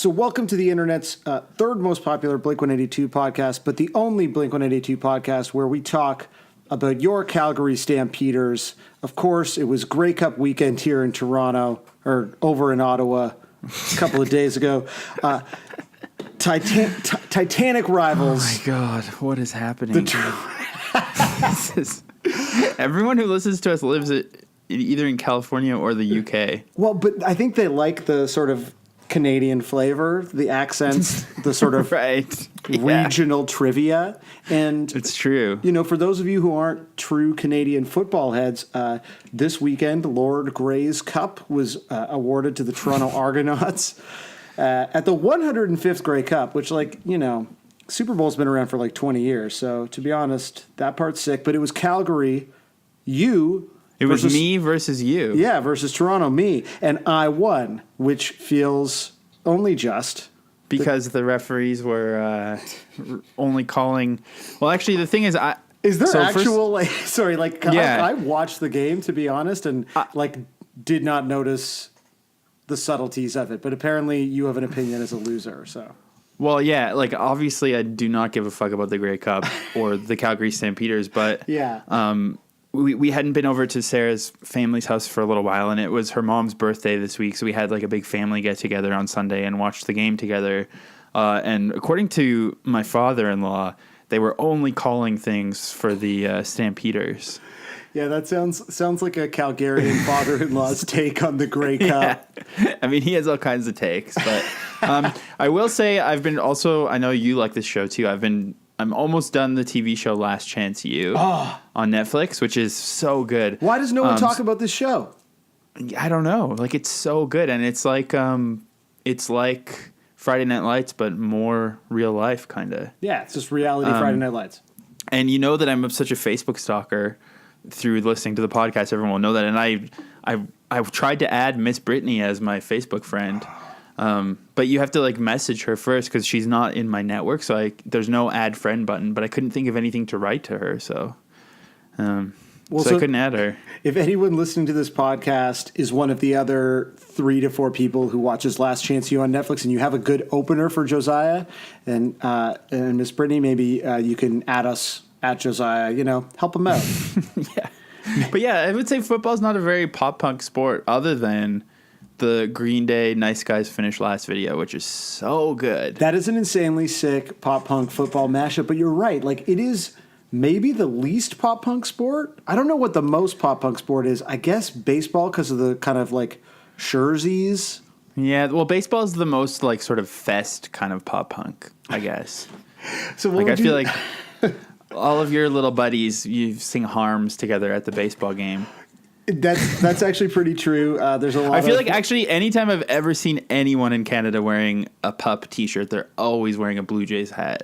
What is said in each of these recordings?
So welcome to the internet's third most popular Blink-182 podcast, but the only Blink-182 podcast where we talk about your Calgary Stampeders. Of course, it was Grey Cup weekend here in Toronto, or over in Ottawa a couple of days ago. Titanic rivals. Oh my God, what is happening? Everyone who listens to us lives either in California or the UK. Well, but I think they like the sort of Canadian flavor, the accents, the sort of right. regional trivia. And it's true. You know, for those of you who aren't true Canadian football heads, this weekend, Lord Grey's Cup was awarded to the Toronto Argonauts at the 105th Grey Cup, which, like, you know, Super Bowl's been around for like 20 years. So, to be honest, that part's sick. But it was Calgary, It was me versus you. Yeah, versus Toronto, me. And I won, which feels only just. Because the referees were only calling... Well, actually, the thing is... Is there actual... Yeah. I watched the game, to be honest, and did not notice the subtleties of it. But apparently you have an opinion as a loser, so... Well, yeah, like, obviously I do not give a fuck about the Grey Cup or the Calgary Stampeders, but... Yeah. We hadn't been over to Sarah's family's house for a little while, and it was her mom's birthday this week, so we had like a big family get-together on Sunday and watched the game together. And according to my father-in-law, they were only calling things for the Stampeders. Yeah, that sounds like a Calgarian father-in-law's take on the Grey Cup. Yeah. I mean, he has all kinds of takes, but I will say I know you like this show too. I'm almost done the TV show Last Chance U on Netflix, which is so good. Why does no one talk about this show? I don't know. Like, it's so good, and it's like Friday Night Lights, but more real life, kind of. Yeah, it's just reality Friday Night Lights. And you know that I'm such a Facebook stalker through listening to the podcast. Everyone will know that. And I've tried to add Miss Brittany as my Facebook friend. But you have to like message her first because she's not in my network, so there's no add friend button. But I couldn't think of anything to write to her, so I couldn't add her. If anyone listening to this podcast is one of the other 3 to 4 people who watches Last Chance U on Netflix, and you have a good opener for Josiah and Miss Brittany, maybe you can add us at Josiah. You know, help him out. Yeah, but yeah, I would say football's not a very pop punk sport, other than the Green Day Nice Guys Finish Last video, which is so good. That is an insanely sick pop punk football mashup, but you're right. Like, it is maybe the least pop punk sport. I don't know what the most pop punk sport is. I guess baseball, because of the kind of like jerseys. Yeah, well, baseball is the most like sort of fest kind of pop punk, I guess. So like, I feel like all of your little buddies, you sing Harms together at the baseball game. That's actually pretty true. There's a lot. I feel like actually anytime I've ever seen anyone in Canada wearing a Pup T-shirt, they're always wearing a Blue Jays hat.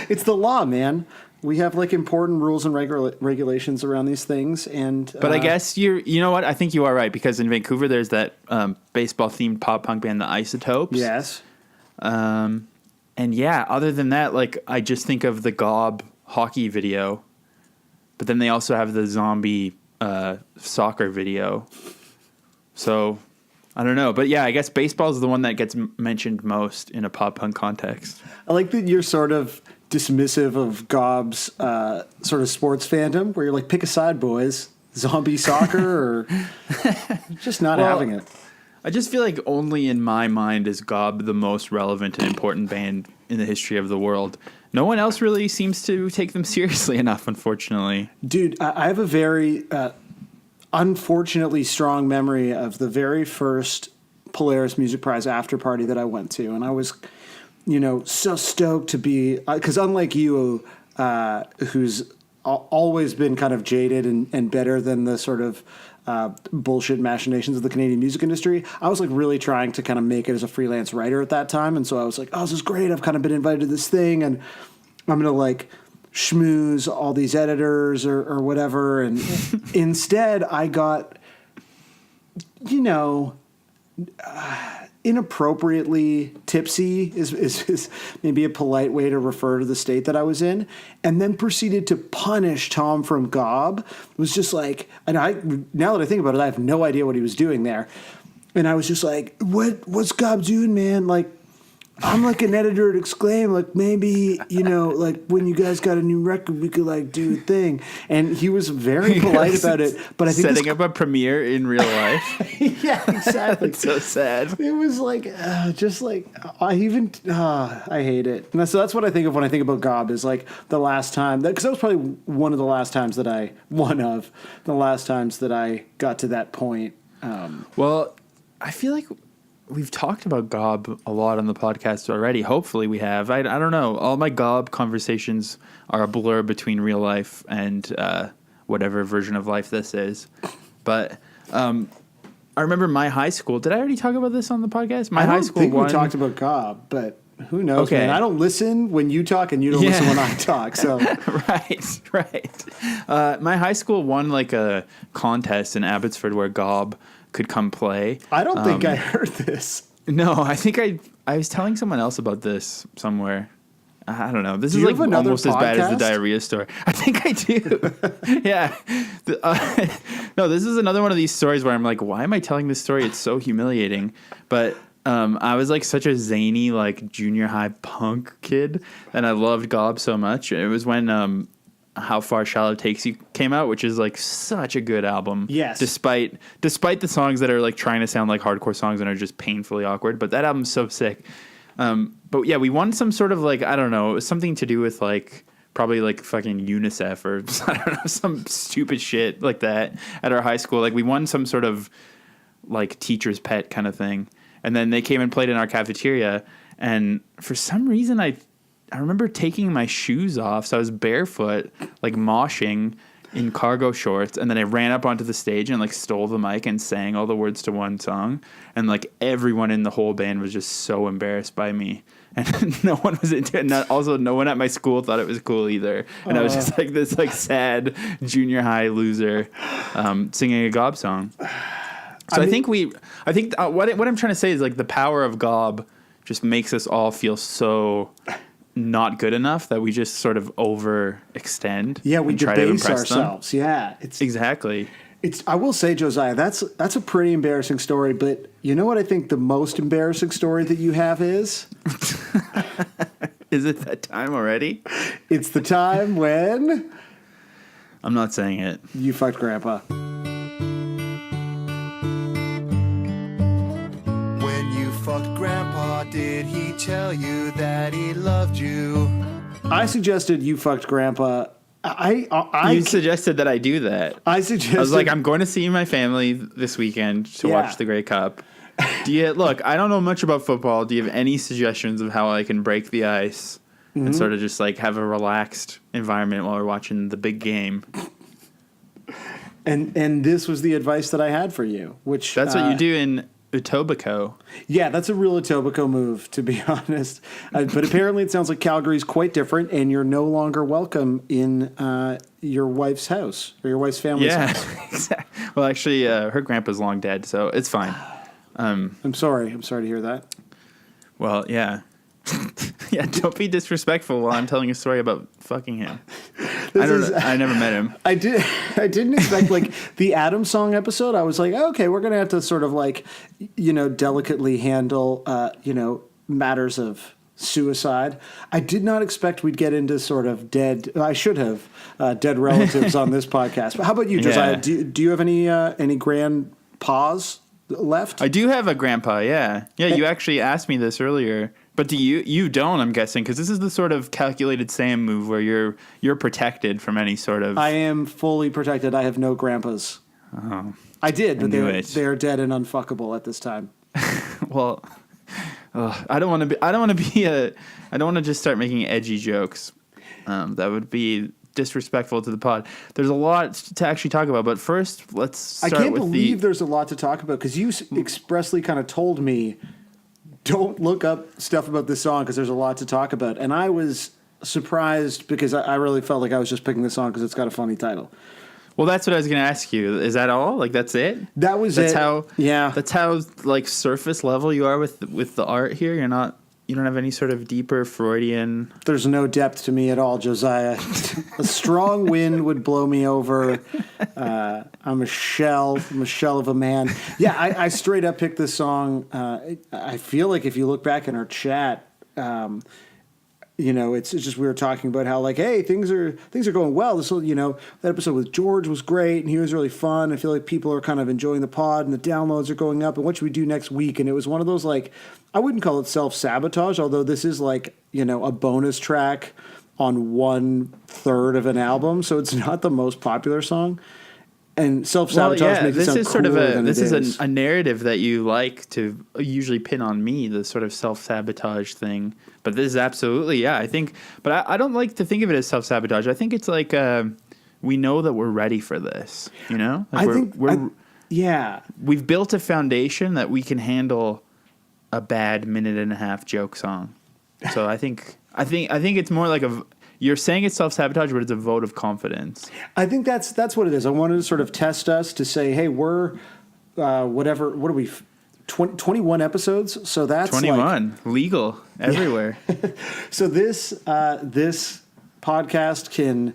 It's the law, man. We have like important rules and regulations around these things, but I guess you know what? I think you are right, because in Vancouver there's that baseball themed pop punk band, the Isotopes. Yes. And yeah, other than that, like I just think of the Gob hockey video, but then they also have the zombie soccer video. So I don't know, but yeah, I guess baseball is the one that gets mentioned most in a pop punk context. I like that you're sort of dismissive of Gob's sort of sports fandom, where you're like, pick a side, boys, zombie soccer or just not having it. I just feel like only in my mind is Gob the most relevant and important band in the history of the world. No one else really seems to take them seriously enough, unfortunately. Dude, I have a very unfortunately strong memory of the very first Polaris Music Prize after party that I went to. And I was, you know, so stoked to be, because unlike you, who's always been kind of jaded and better than the sort of bullshit machinations of the Canadian music industry, I was like really trying to kind of make it as a freelance writer at that time. And so I was like, oh, this is great. I've kind of been invited to this thing, and I'm going to like schmooze all these editors or whatever. And instead I got, you know, inappropriately tipsy is maybe a polite way to refer to the state that I was in, and then proceeded to punish Tom from Gob. It was just like, and now that I think about it, I have no idea what he was doing there. And I was just like, what's Gob doing, man? Like, I'm like an editor at Exclaim. Like, maybe, like when you guys got a new record, we could like do a thing. And he was very polite about it. But I think setting up a premiere in real life. yeah, exactly. It's so sad. It was like, just like, I hate it. And so that's what I think of when I think about Gob is like the last time, because that was probably one of the last times that I got to that point. Well, I feel like we've talked about Gob a lot on the podcast already. Hopefully we have. I don't know. All my Gob conversations are a blur between real life and whatever version of life this is. But I remember my high school. Did I already talk about this on the podcast? I don't think we talked about Gob, but who knows, okay. man? I don't listen when you talk and you don't listen when I talk. So Right. My high school won like a contest in Abbotsford where Gob could come play. I don't think I heard this. No, I think I was telling someone else about this somewhere. I don't know. This is you like have another almost as bad as the podcast? diarrhea story. I think I do. Yeah. No, this is another one of these stories where I'm like, why am I telling this story? It's so humiliating. But I was like such a zany like junior high punk kid, and I loved Gob so much. It was when How Far Shallow Takes You came out, which is like such a good album. Yes. Despite the songs that are like trying to sound like hardcore songs and are just painfully awkward, but that album's so sick. But yeah, we won some sort of like, I don't know, it was something to do with like probably like fucking UNICEF or I don't know, some stupid shit like that at our high school. Like we won some sort of like teacher's pet kind of thing. And then they came and played in our cafeteria. And for some reason, I remember taking my shoes off. So I was barefoot, like moshing in cargo shorts. And then I ran up onto the stage and like stole the mic and sang all the words to one song. And like everyone in the whole band was just so embarrassed by me. And no one was into it. And also no one at my school thought it was cool either. And I was just like this like sad junior high loser singing a Gob song. So I think what I'm trying to say is like the power of Gob just makes us all feel so not good enough that we just sort of overextend. Yeah, we and try to debase impress ourselves. them. Yeah, Exactly. I will say, Josiah, that's a pretty embarrassing story. But you know what I think the most embarrassing story that you have is? Is it that time already? It's the time when I'm not saying it. you fucked Grandpa. When you fucked Grandpa, did he tell you that he loved you? I suggested you fucked Grandpa. You suggested that I do that. I suggested. I was like, I'm going to see my family this weekend to Yeah. watch the Grey Cup. Look, I don't know much about football. Do you have any suggestions of how I can break the ice and sort of just like have a relaxed environment while we're watching the big game? And this was the advice that I had for you, which That's what you do in Etobicoke. Yeah, that's a real Etobicoke move, to be honest. But apparently, it sounds like Calgary's quite different, and you're no longer welcome in your wife's house or your wife's family's house. Well, actually, her grandpa's long dead, so it's fine. I'm sorry to hear that. Well, yeah. Yeah, don't be disrespectful while I'm telling a story about fucking him. I never met him. I didn't expect like the Adam Song episode. I was like, okay, we're gonna have to sort of like, delicately handle, matters of suicide. I did not expect we'd get into sort of dead relatives on this podcast. But how about you, Josiah? Yeah. Do you have any grandpas left? I do have a grandpa. Yeah. You actually asked me this earlier. But do you don't, I'm guessing, because this is the sort of calculated Sam move where you're protected from any sort of... I am fully protected. I have no grandpas. Oh, I did, but they are dead and unfuckable at this time. well, I don't want to just start making edgy jokes. That would be disrespectful to the pod. There's a lot to actually talk about, but first, let's start with I can't believe there's a lot to talk about, because you expressly kind of told me, don't look up stuff about this song because there's a lot to talk about. And I was surprised because I really felt like I was just picking this song because it's got a funny title. Well, that's what I was going to ask you. Is that all? Like, that's it? That's it. How, yeah. That's how, like, surface level you are with the art here? You're not You don't have any sort of deeper Freudian. There's no depth to me at all, Josiah. A strong wind would blow me over. I'm a shell. I'm a shell of a man. Yeah, I straight up picked this song. I feel like if you look back in our chat, it's just we were talking about how like, hey, things are going well. This will, that episode with George was great and he was really fun. I feel like people are kind of enjoying the pod and the downloads are going up. And what should we do next week? And it was one of those like, I wouldn't call it self-sabotage, although this is like, a bonus track on 1/3 of an album, so it's not the most popular song. And self-sabotage makes it sound cooler than it is. This is a narrative that you like to usually pin on me, the sort of self-sabotage thing. But this is absolutely, I think, but I don't like to think of it as self-sabotage. I think it's like we know that we're ready for this, Like we've built a foundation that we can handle a bad minute and a half joke song. So I think it's more like you're saying it's self-sabotage, but it's a vote of confidence. I think that's what it is. I wanted to sort of test us to say, hey, we're what are we, 21 episodes? So that's 21, legal everywhere. So this podcast can,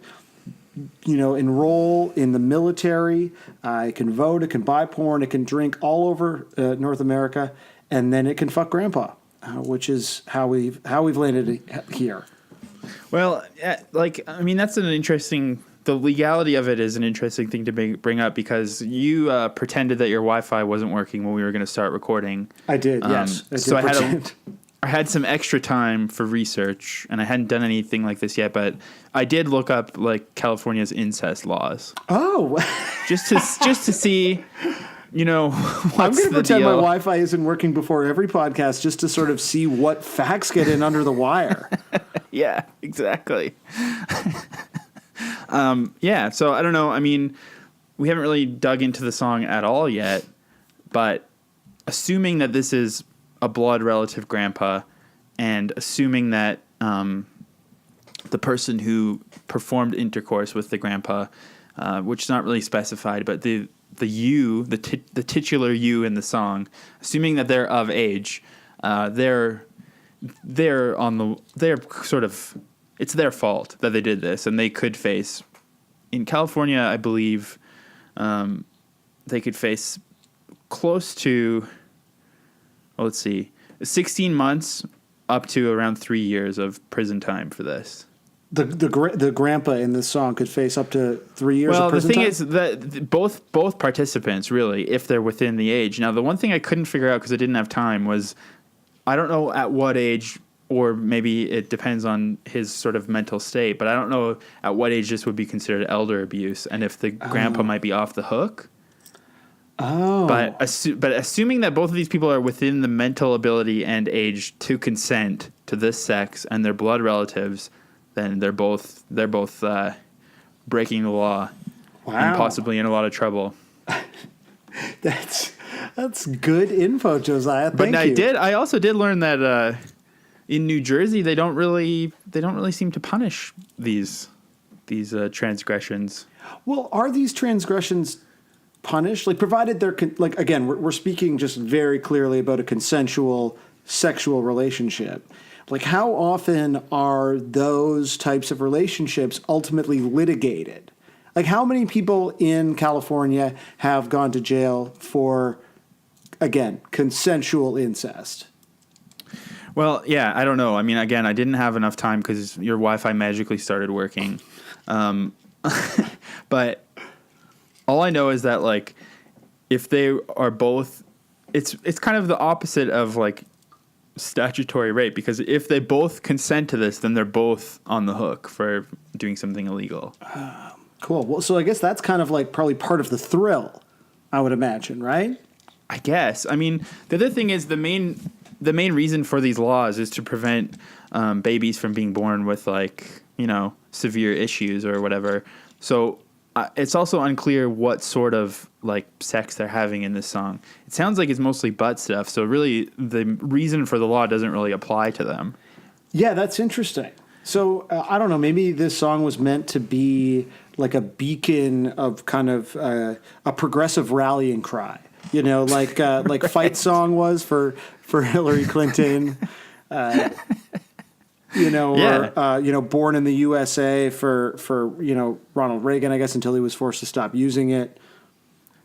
enroll in the military. It can vote. It can buy porn. It can drink all over North America, and then it can fuck grandpa, which is how we've landed here. Well, that's an interesting. The legality of it is an interesting thing to bring up because you pretended that your Wi-Fi wasn't working when we were going to start recording. I did, yes. I had some extra time for research, and I hadn't done anything like this yet, but I did look up like California's incest laws. Oh, just to see. I'm going to pretend my Wi-Fi isn't working before every podcast just to sort of see what facts get in under the wire. Yeah, exactly. So I don't know. I mean, we haven't really dug into the song at all yet, but assuming that this is a blood relative grandpa and assuming that the person who performed intercourse with the grandpa, which is not really specified, but the titular you in the song, assuming that they're of age, they're sort of, it's their fault that they did this, and they could face, in California, I believe, they could face close to, 16 months up to around 3 years of prison time for this. The grandpa in this song could face up to 3 years of prison time? Well, the thing is that both participants, really, if they're within the age. Now, the one thing I couldn't figure out because I didn't have time was, I don't know at what age, or maybe it depends on his sort of mental state, but I don't know at what age this would be considered elder abuse and if the grandpa might be off the hook. Oh. But assuming that both of these people are within the mental ability and age to consent to this sex and they're blood relatives, then they're both breaking the law. Wow. And possibly in a lot of trouble. That's good info, Josiah. Thank you. I also did learn that in New Jersey they don't really seem to punish these transgressions. Well, are these transgressions punished? Like, provided they're again, we're speaking just very clearly about a consensual sexual relationship. Like, how often are those types of relationships ultimately litigated? Like, how many people in California have gone to jail for, again, consensual incest? Well, yeah, I don't know. I mean, again, I didn't have enough time because your Wi-Fi magically started working. But all I know is that, like, if they are both, it's kind of the opposite of, like, statutory rape, because if they both consent to this, then they're both on the hook for doing something illegal. Cool. Well, so I guess that's kind of like probably part of the thrill, I would imagine, right? I guess. I mean, the other thing is the main reason for these laws is to prevent babies from being born with, like, severe issues or whatever. So it's also unclear what sort of, like, sex they're having in this song. It sounds like it's mostly butt stuff, so really the reason for the law doesn't really apply to them. Yeah, that's interesting. So I don't know, maybe this song was meant to be like a beacon of kind of a progressive rallying cry, like Right. Fight Song was for Hillary Clinton. You know, Yeah. or born in the USA for Ronald Reagan, I guess, until he was forced to stop using it.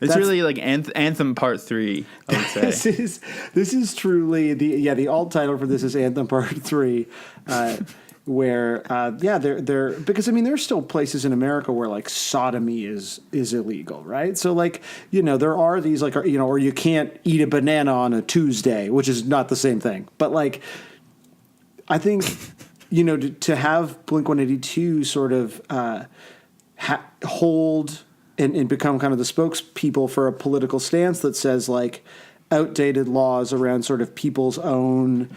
It's That's- really like Anthem Part 3, I would say. This is truly the alt title for this is Anthem Part 3, where they're because I mean there's still places in America where like sodomy is illegal, right? So like there are these like or you can't eat a banana on a Tuesday, which is not the same thing, but like I think to have Blink-182 sort of hold and become kind of the spokespeople for a political stance that says like outdated laws around sort of people's own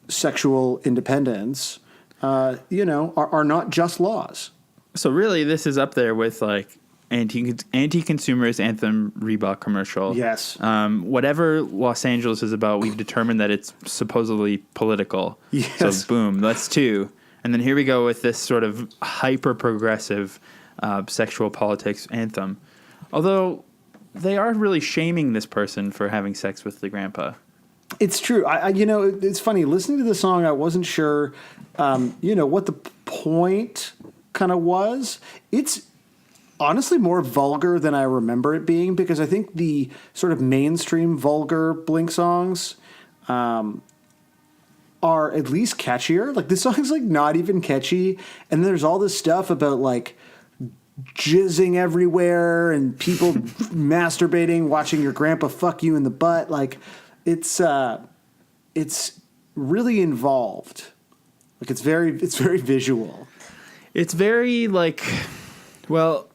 sexual independence, are not just laws. So really, this is up there with like anti-consumerist Anthem Reebok commercial. Yes. Whatever Los Angeles is about, we've determined that it's supposedly political. Yes. So boom, that's 2. And then here we go with this sort of hyper-progressive sexual politics anthem. Although they are really shaming this person for having sex with the grandpa. It's true. It's funny listening to the song. I wasn't sure, what the point kind of was. It's honestly more vulgar than I remember it being because I think the sort of mainstream vulgar Blink songs are at least catchier. Like this song's like not even catchy, and there's all this stuff about like jizzing everywhere and people masturbating, watching your grandpa fuck you in the butt. Like it's really involved. Like it's very visual. It's very like, well,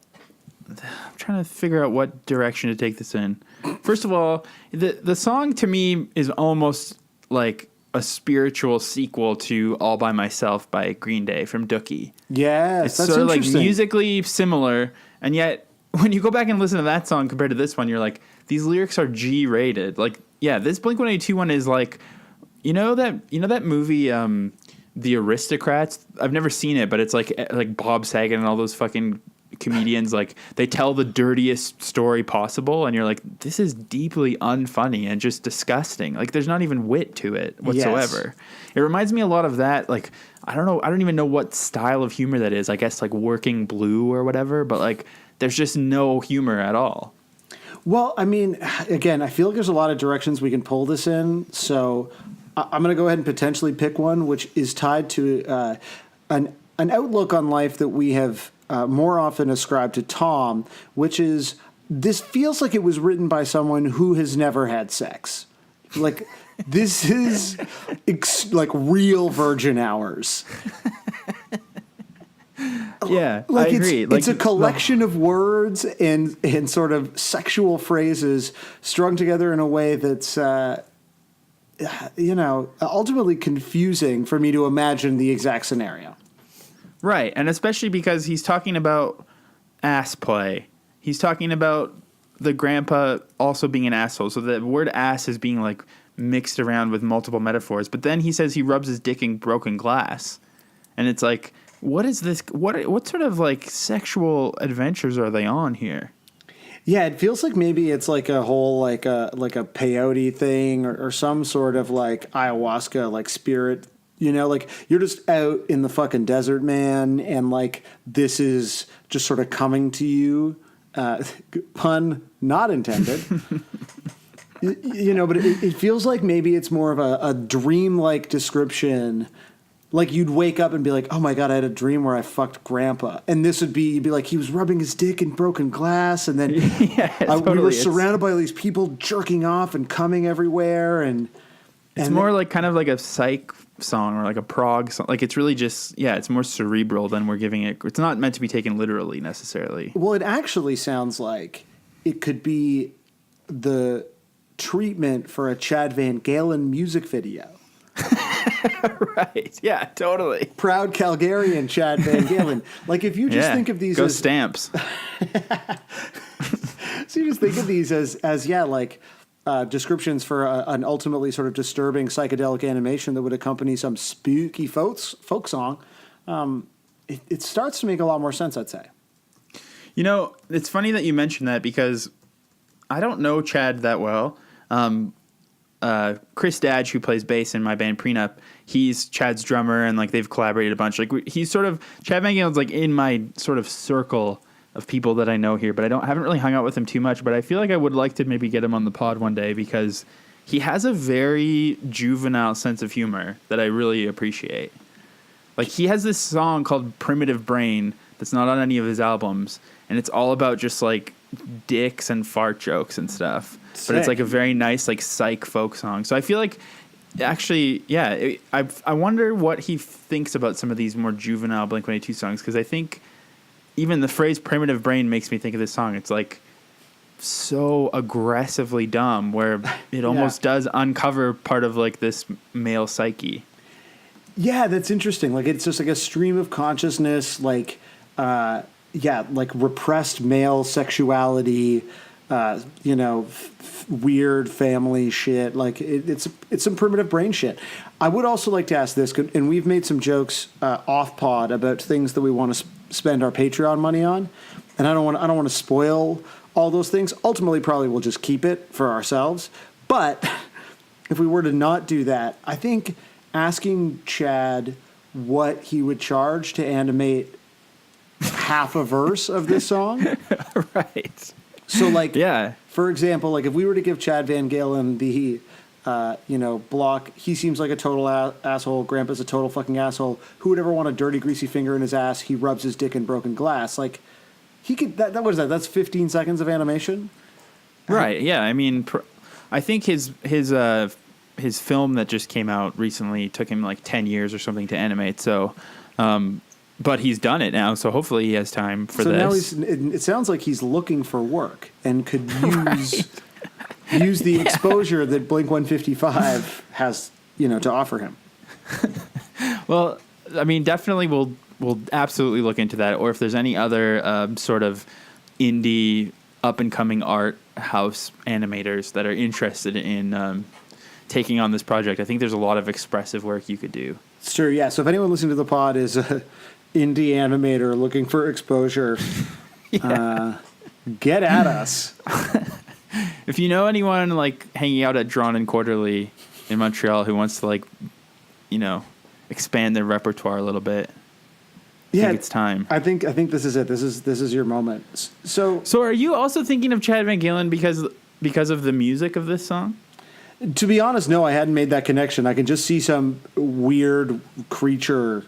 I'm trying to figure out what direction to take this in. First of all, the song to me is almost like a spiritual sequel to All By Myself by Green Day from Dookie. Yes, It's that's sort of like interesting. musically similar, and yet when you go back and listen to that song compared to this one, you're like, these lyrics are G-rated. Like, yeah, this Blink-182 one is like, that movie, The Aristocrats? I've never seen it, but it's like Bob Saget and all those fucking comedians, like they tell the dirtiest story possible, and you're like, this is deeply unfunny and just disgusting. Like there's not even wit to it whatsoever. Yes. It reminds me a lot of that. Like I don't even know what style of humor that is. I guess like Working Blue or whatever, but like there's just no humor at all. Well, I mean, again, I feel like there's a lot of directions we can pull this in. So I'm going to go ahead and potentially pick one, which is tied to an outlook on life that we have more often ascribed to Tom, which is this feels like it was written by someone who has never had sex. Like this is like real virgin hours. Yeah, like I agree. It's a collection of words and sort of sexual phrases strung together in a way that's, ultimately confusing for me to imagine the exact scenario. Right, and especially because he's talking about ass play. He's talking about the grandpa also being an asshole. So the word ass is being like mixed around with multiple metaphors. But then he says he rubs his dick in broken glass. And it's like, what is this? What sort of like sexual adventures are they on here? Yeah, it feels like maybe it's like a whole like a peyote thing or some sort of like ayahuasca like spirit. Like you're just out in the fucking desert, man, and like this is just sort of coming to you. Pun not intended. But it feels like maybe it's more of a dream-like description. Like you'd wake up and be like, "Oh my god, I had a dream where I fucked Grandpa," and this would be you'd be like, he was rubbing his dick in broken glass, and then we were surrounded by all these people jerking off and coming everywhere, and it's more like kind of like a psych song or like a prog song. Like it's really just it's more cerebral than we're giving it. It's not meant to be taken literally necessarily. Well, it actually sounds like it could be the treatment for a Chad Van Galen music video. Right. Yeah, totally. Proud Calgarian Chad Van Galen. Like if you just think of these as Stamps. So you just think of these as like descriptions for an ultimately sort of disturbing psychedelic animation that would accompany some spooky folk song. It starts to make a lot more sense, I'd say. It's funny that you mentioned that because I don't know Chad that well. Chris Dadge, who plays bass in my band Prenup, he's Chad's drummer, and like they've collaborated a bunch. Like he's sort of Chad Van Galen's like in my sort of circle of people that I know here, but haven't really hung out with him too much. But I feel like I would like to maybe get him on the pod one day because he has a very juvenile sense of humor that I really appreciate. Like he has this song called Primitive Brain that's not on any of his albums, and it's all about just like dicks and fart jokes and stuff. Sick. But it's like a very nice like psych folk song. So I feel like actually, yeah, I wonder what he thinks about some of these more juvenile Blink-182 songs, because I think even the phrase primitive brain makes me think of this song. It's like so aggressively dumb where it almost does uncover part of like this male psyche. Yeah, that's interesting. Like it's just like a stream of consciousness, like like repressed male sexuality, weird family shit. Like it's some primitive brain shit. I would also like to ask this, and we've made some jokes off pod about things that we want to spend our Patreon money on, and I don't want to spoil all those things. Ultimately, probably we'll just keep it for ourselves. But if we were to not do that, I think asking Chad what he would charge to animate half a verse of this song. Right. So, like, Yeah. for example, like if we were to give Chad Van Galen the, block, he seems like a total asshole, Grandpa's a total fucking asshole, who would ever want a dirty, greasy finger in his ass, he rubs his dick in broken glass. Like, he could, what is that? That's 15 seconds of animation? Right. Yeah. I mean, I think his film that just came out recently took him like 10 years or something to animate. So, but he's done it now. So hopefully he has time for this. So now it sounds like he's looking for work and could use the exposure that Blink-155 has, to offer him. Well, I mean, definitely we'll absolutely look into that. Or if there's any other sort of indie up-and-coming art house animators that are interested in taking on this project, I think there's a lot of expressive work you could do. Sure, yeah. So if anyone listening to the pod is an indie animator looking for exposure, get at us. If you know anyone like hanging out at Drawn and Quarterly in Montreal who wants to expand their repertoire a little bit, I think it's time. I think this is it. This is your moment. So are you also thinking of Chad Van Galen because of the music of this song? to be honest, no, I hadn't made that connection. I can just see some weird creature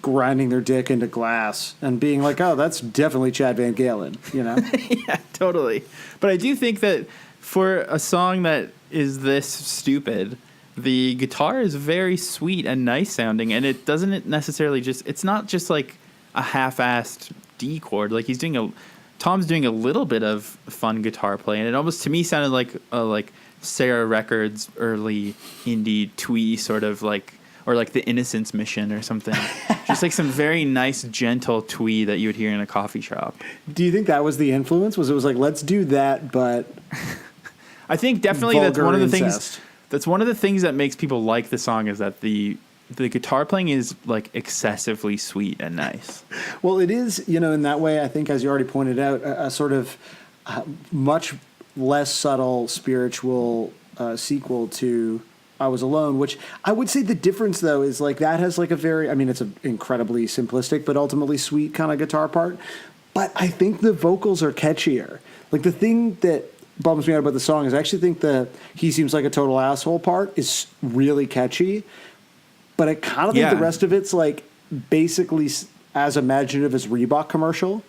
grinding their dick into glass and being like, oh, that's definitely Chad Van Galen, Yeah, totally. But I do think that for a song that is this stupid, the guitar is very sweet and nice sounding, and it doesn't necessarily it's not just like a half-assed D chord. Like Tom's doing a little bit of fun guitar play, and it almost to me sounded like Sarah Records early indie twee sort of or like the Innocence Mission or something. Just like some very nice, gentle twee that you would hear in a coffee shop. Do you think that was the influence? Was like, let's do that, but I think definitely that's one of the incest. things. That's one of the things that makes people like the song is that the guitar playing is like excessively sweet and nice. Well, it is, in that way, I think, as you already pointed out, a sort of much less subtle spiritual sequel to I Was Alone, which I would say the difference, though, is like that has like a very, it's an incredibly simplistic but ultimately sweet kind of guitar part. But I think the vocals are catchier. Like the thing that bums me out about the song is I actually think the He Seems Like a Total Asshole part is really catchy. But I kind of think the rest of it's like basically as imaginative as Reebok commercial.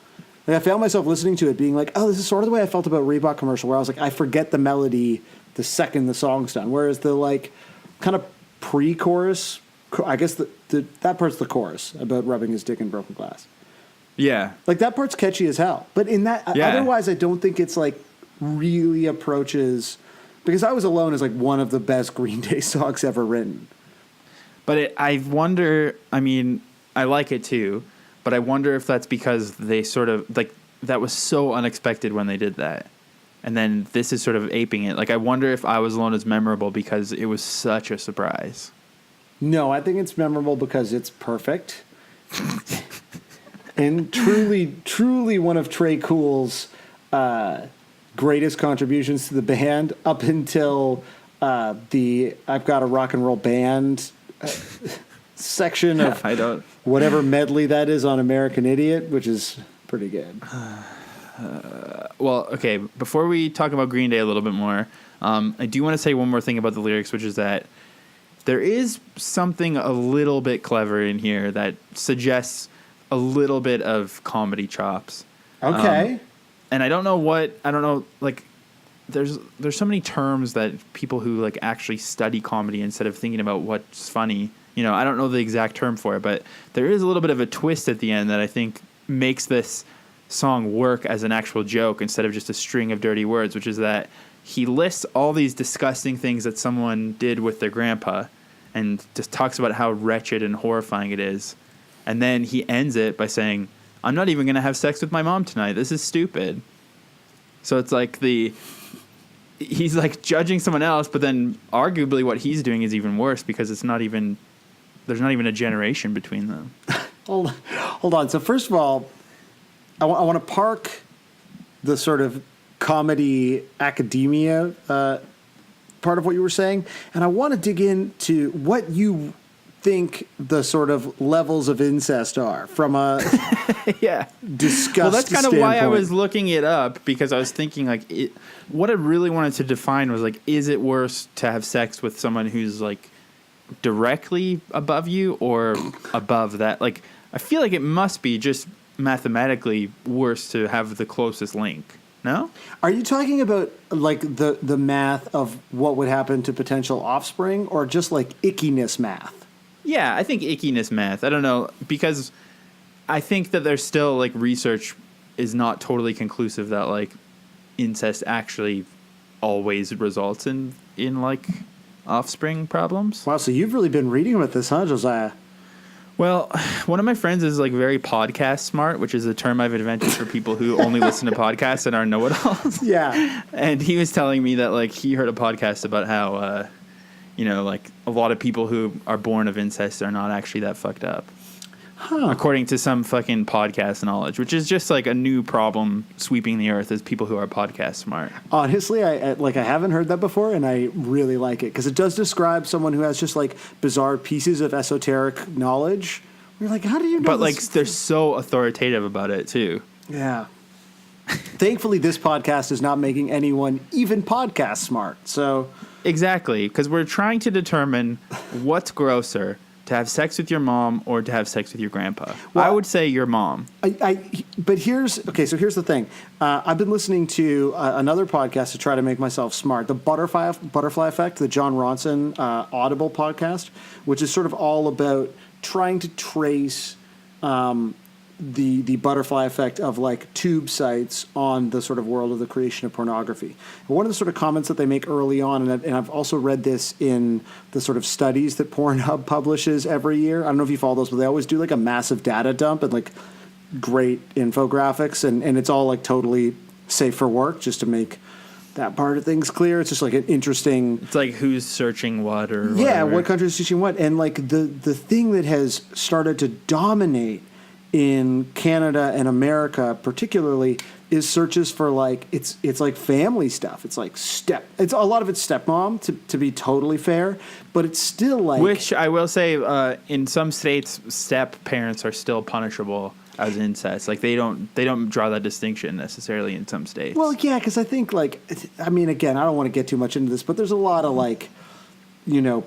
Like I found myself listening to it being like, oh, this is sort of the way I felt about Reebok commercial, where I was like, I forget the melody the second the song's done. Whereas the like kind of pre-chorus, I guess that part's the chorus about rubbing his dick in broken glass. Yeah. Like that part's catchy as hell. But in that, otherwise I don't think it's like really approaches, because I Was Alone is like one of the best Green Day songs ever written. But I wonder, I like it too, but I wonder if that's because they sort of, like, that was so unexpected when they did that. And then this is sort of aping it. Like, I wonder if I Was Alone is memorable because it was such a surprise. No, I think it's memorable because it's perfect. And truly, truly one of Trey Cool's greatest contributions to the band up until the I've got a rock and roll band section of I don't. whatever medley that is on American Idiot, which is pretty good. Well, okay. Before we talk about Green Day a little bit more, I do want to say one more thing about the lyrics, which is that there is something a little bit clever in here that suggests a little bit of comedy chops. Okay. And I don't know, like, there's so many terms that people who like actually study comedy instead of thinking about what's funny, I don't know the exact term for it, but there is a little bit of a twist at the end that I think makes this song work as an actual joke instead of just a string of dirty words, which is that he lists all these disgusting things that someone did with their grandpa and just talks about how wretched and horrifying it is. And then he ends it by saying, I'm not even going to have sex with my mom tonight. This is stupid. So it's like he's like judging someone else, but then arguably what he's doing is even worse because there's not even a generation between them. Hold on. So first of all, I want to park the sort of comedy academia part of what you were saying, and I want to dig into what you think the sort of levels of incest are from a Yeah. disgust Well, that's kind of why I standpoint. was looking it up, because I was thinking like what I really wanted to define was like, is it worse to have sex with someone who's like directly above you or above that? Like, I feel like it must be just mathematically worse to have the closest link. No? Are you talking about like the math of what would happen to potential offspring, or just like ickiness math? Yeah, I think ickiness math. I don't know, because I think that there's still like research is not totally conclusive that like incest actually always results in like offspring problems. Wow, so you've really been reading about this, huh, Josiah? Well, one of my friends is like very podcast smart, which is a term I've invented for people who only listen to podcasts and are know-it-alls. Yeah. And he was telling me that like he heard a podcast about how, like a lot of people who are born of incest are not actually that fucked up. Huh. According to some fucking podcast knowledge, which is just like a new problem sweeping the earth, is people who are podcast smart. Honestly, I haven't heard that before, and I really like it because it does describe someone who has just like bizarre pieces of esoteric knowledge. You're like, how do you know? But this? like they're so authoritative about it too. Yeah. Thankfully, this podcast is not making anyone even podcast smart. So Exactly, because we're trying to determine what's grosser, to have sex with your mom or to have sex with your grandpa. Well, I would say your mom. But here's the thing. I've been listening to another podcast to try to make myself smart. The Butterfly Effect, the John Ronson Audible podcast, which is sort of all about trying to trace the butterfly effect of like tube sites on the sort of world of the creation of pornography. And one of the sort of comments that they make early on, and I've also read this in the sort of studies that Pornhub publishes every year. I don't know if you follow those, but they always do like a massive data dump and like great infographics, and it's all like totally safe for work, just to make that part of things clear. It's just like an interesting. It's like who's searching what or Yeah, whatever. what country is teaching what, and like the thing that has started to dominate in Canada and America particularly is searches for like it's like family stuff. It's like it's a lot of it's stepmom to be totally fair, but it's still like, Which I will say, in some states, step parents are still punishable as incest. Like they don't draw that distinction necessarily in some states. well, yeah, because I think like, I mean, again, I don't want to get too much into this, but there's a lot of like,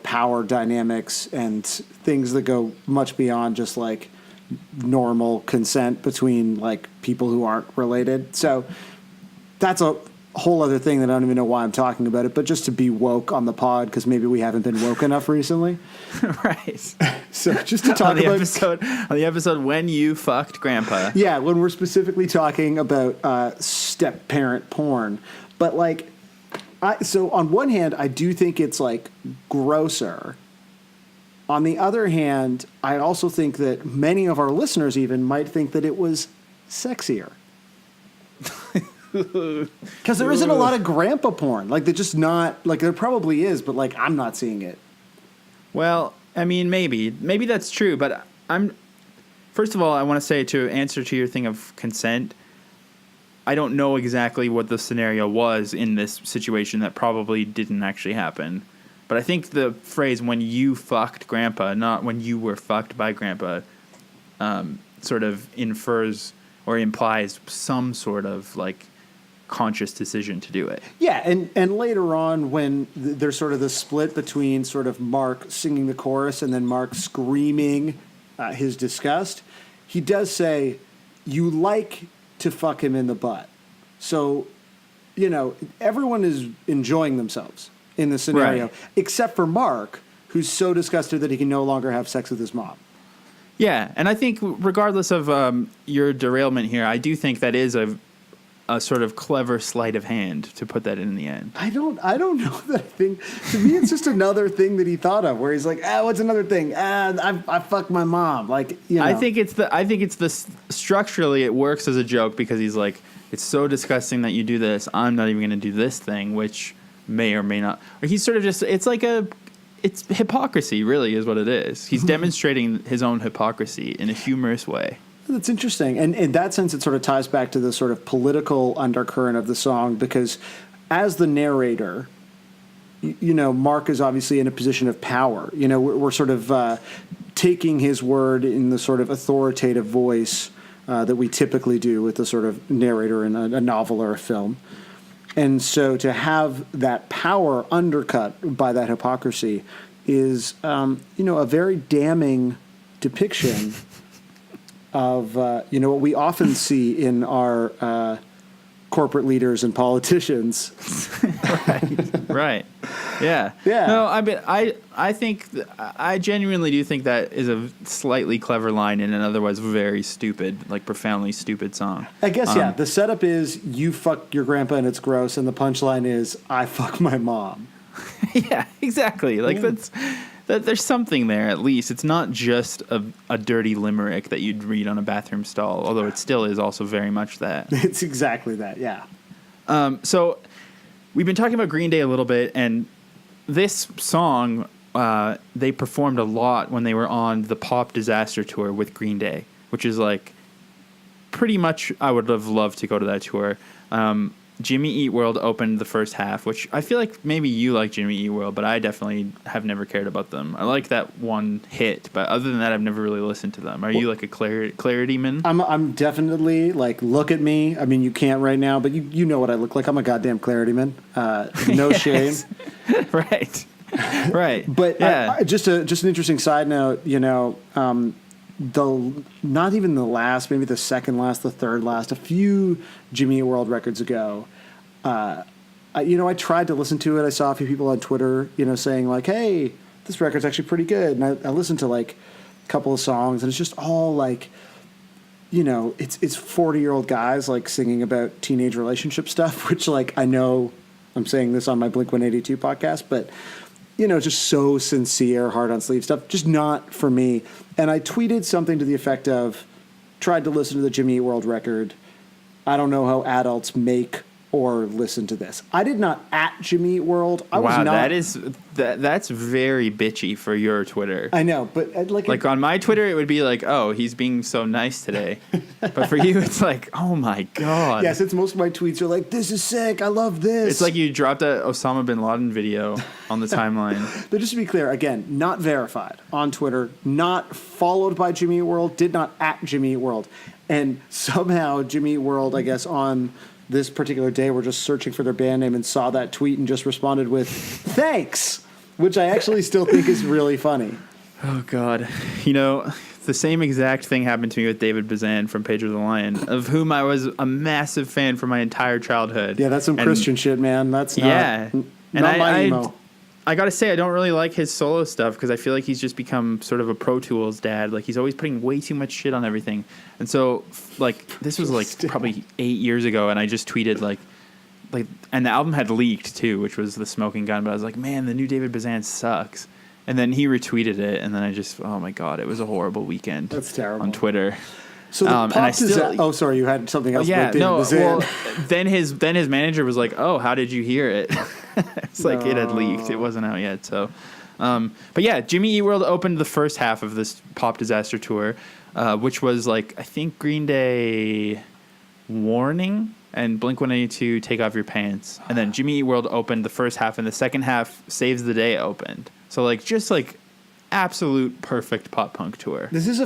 power dynamics and things that go much beyond just like normal consent between like people who aren't related. So that's a whole other thing that I don't even know why I'm talking about it, but just to be woke on the pod, because maybe we haven't been woke enough recently. Right. So just to talk on the about episode when you fucked grandpa. yeah, when we're specifically talking about step parent porn, but like, so on one hand, I do think it's like grosser. On the other hand, I also think that many of our listeners even might think that it was sexier. Because there isn't a lot of grandpa porn. Like, they're just not, like, there probably is, but, like, I'm not seeing it. Well, I mean, maybe that's true, but first of all, I want to say, to answer to your thing of consent, I don't know exactly what the scenario was in this situation that probably didn't actually happen. But I think the phrase "when you fucked Grandpa," not "when you were fucked by Grandpa," sort of infers or implies some sort of like conscious decision to do it. Yeah, and later on when there's sort of the split between sort of Mark singing the chorus and then Mark screaming his disgust, he does say, "You like to fuck him in the butt." So, everyone is enjoying themselves in the scenario, Right. except for Mark, who's so disgusted that he can no longer have sex with his mom. Yeah, and I think regardless of your derailment here, I do think that is a sort of clever sleight of hand to put that in the end. I don't know that thing. To me, it's just another thing that he thought of, where he's like, what's another thing? I fucked my mom. Like, I think it's the structurally it works as a joke because he's like, it's so disgusting that you do this. I'm not even going to do this thing, which may or may not. Or he's sort of just, it's hypocrisy, really, is what it is. He's demonstrating his own hypocrisy in a humorous way. That's interesting. And in that sense, it sort of ties back to the sort of political undercurrent of the song, because as the narrator, Mark is obviously in a position of power. We're sort of taking his word in the sort of authoritative voice that we typically do with the sort of narrator in a novel or a film. And so to have that power undercut by that hypocrisy is, a very damning depiction of what we often see in our corporate leaders and politicians. Right. Yeah. Yeah. No, I mean, I think I genuinely do think that is a slightly clever line in an otherwise very stupid, like profoundly stupid song. I guess the setup is you fuck your grandpa and it's gross, and the punchline is I fuck my mom. Yeah, exactly. Like there's something there at least. It's not just a dirty limerick that you'd read on a bathroom stall, although it still is also very much that. It's exactly that, yeah. So we've been talking about Green Day a little bit, and this song they performed a lot when they were on the Pop Disaster Tour with Green Day, which is like pretty much I would have loved to go to that tour. Jimmy Eat World opened the first half, which I feel like maybe you like Jimmy Eat World, but I definitely have never cared about them. I like that one hit, but other than that, I've never really listened to them. Are you like a Clarity man? I'm definitely like, look at me. I mean, you can't right now, but you know what I look like. I'm a goddamn Clarity man. No shame. Right. Right. But yeah. Just an interesting side note, not even the last, maybe the second last, the third last, a few Jimmy Eat World records ago, I tried to listen to it. I saw a few people on Twitter, saying like, hey, this record's actually pretty good. And I listened to like a couple of songs, and it's just all like, it's 40-year-old guys like singing about teenage relationship stuff, which like I know I'm saying this on my Blink-182 podcast, but just so sincere, hard on sleeve stuff, just not for me. And I tweeted something to the effect of, tried to listen to the Jimmy Eat World record. I don't know how adults make or listen to this. I did not at Jimmy Eat World. That's very bitchy for your Twitter. I know, but like on my Twitter, it would be like, oh, he's being so nice today. But for you, it's like, oh my God. Yeah, since most of my tweets are like, this is sick, I love this. It's like you dropped a Osama bin Laden video on the timeline. But just to be clear, again, not verified on Twitter, not followed by Jimmy Eat World, did not at Jimmy Eat World. And somehow Jimmy Eat World, I guess, on this particular day, we're just searching for their band name and saw that tweet and just responded with thanks, which I actually still think is really funny. Oh God. The same exact thing happened to me with David Bazan from Pedro the Lion, of whom I was a massive fan for my entire childhood. Yeah, that's some Christian shit, man. That's not, not my emo. I got to say, I don't really like his solo stuff because I feel like he's just become sort of a Pro Tools dad. Like, he's always putting way too much shit on everything. And so, like, this was, like, probably 8 years ago, and I just tweeted, like, and the album had leaked, too, which was The Smoking Gun. But I was like, man, the new David Bazan sucks. And then he retweeted it, and then I just, oh, my God, it was a horrible weekend. That's terrible. On Twitter. So the sorry, you had something else. Yeah, no. Well, then his manager was like, "Oh, how did you hear it?" It's like it had leaked; it wasn't out yet. So, but yeah, Jimmy Eat World opened the first half of this Pop Disaster Tour, which was like I think Green Day Warning and Blink-182, Take Off Your Pants. And then Jimmy Eat World opened the first half, and the second half, Saves the Day opened. So, like, just, like, absolute perfect pop-punk tour. This is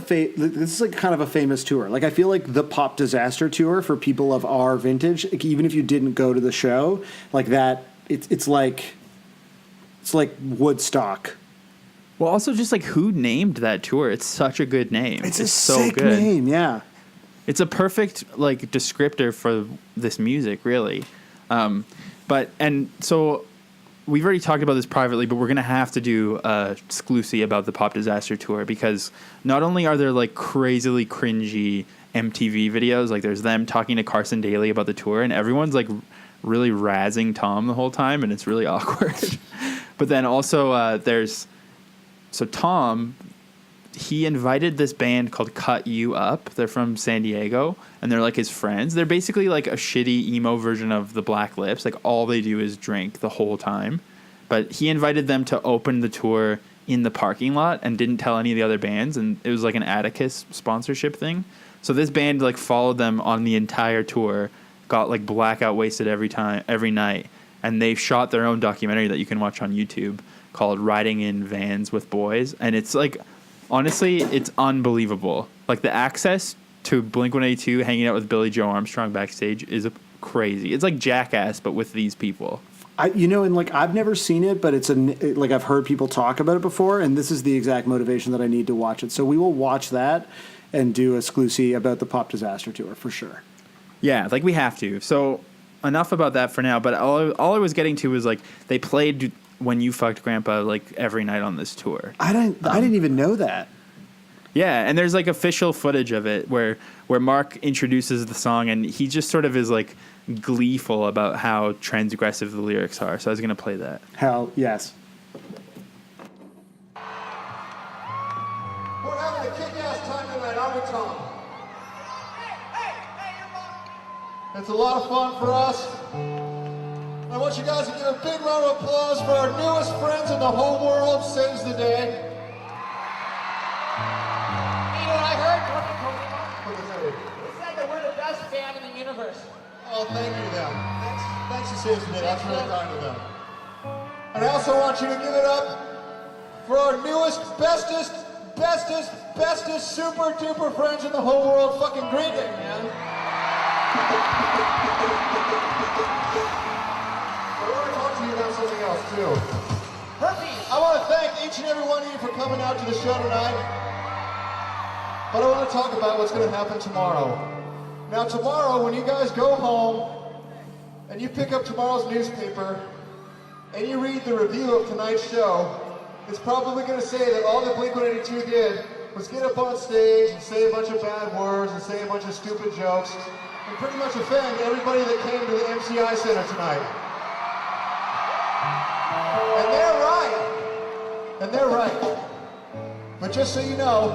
like kind of a famous tour. Like, I feel like the Pop Disaster tour for people of our vintage, like, even if you didn't go to the show, like that, it's like Woodstock. Well, also just, like, who named that tour? It's such a good name. It's a so sick good. name, yeah. It's a perfect, like, descriptor for this music, really. So we've already talked about this privately, but we're going to have to do a exclusive about the Pop Disaster tour, because not only are there, like, crazily cringy MTV videos, like there's them talking to Carson Daly about the tour, and everyone's, like, really razzing Tom the whole time, and it's really awkward. But then also so Tom, he invited this band called Cut You Up. They're from San Diego, and they're, like, his friends. They're basically, like, a shitty emo version of the Black Lips. Like, all they do is drink the whole time. But he invited them to open the tour in the parking lot and didn't tell any of the other bands, and it was, like, an Atticus sponsorship thing. So this band, like, followed them on the entire tour, got, like, blackout wasted every night, and they shot their own documentary that you can watch on YouTube called Riding in Vans with Boys, and it's, like, honestly, it's unbelievable. Like, the access to Blink-182 hanging out with Billy Joe Armstrong backstage is crazy. It's like Jackass, but with these people. I've never seen it, but I've heard people talk about it before, and this is the exact motivation that I need to watch it. So we will watch that and do a exclusive about the Pop Disaster tour for sure. Yeah, like, we have to. So enough about that for now, but all I was getting to was, like, they played When You Fucked Grandpa, like, every night on this tour. I didn't even know that. Yeah, and there's, like, official footage of it where Mark introduces the song, and he just sort of is, like, gleeful about how transgressive the lyrics are. So I was going to play that. Hell, yes. We're having a kick-ass time tonight, aren't we, Tom? It's a lot of fun for us. I want you guys to give a big round of applause for our newest friends in the whole world, Saves the Day. You know what I heard? What did they say? They said that we're the best band in the universe. Oh, thank you, them. Thanks to Saves the Day. That's really kind of them. And I also want you to give it up for our newest, bestest, super duper friends in the whole world, fucking Green Day, man. I want to talk to you about something else, too. Herpes. I want to thank each and every one of you for coming out to the show tonight. But I want to talk about what's going to happen tomorrow. Now, tomorrow, when you guys go home and you pick up tomorrow's newspaper and you read the review of tonight's show, it's probably going to say that all that Blink-182 did was get up on stage and say a bunch of bad words and say a bunch of stupid jokes and pretty much offend everybody that came to the MCI Center tonight. And they're right. But just so you know,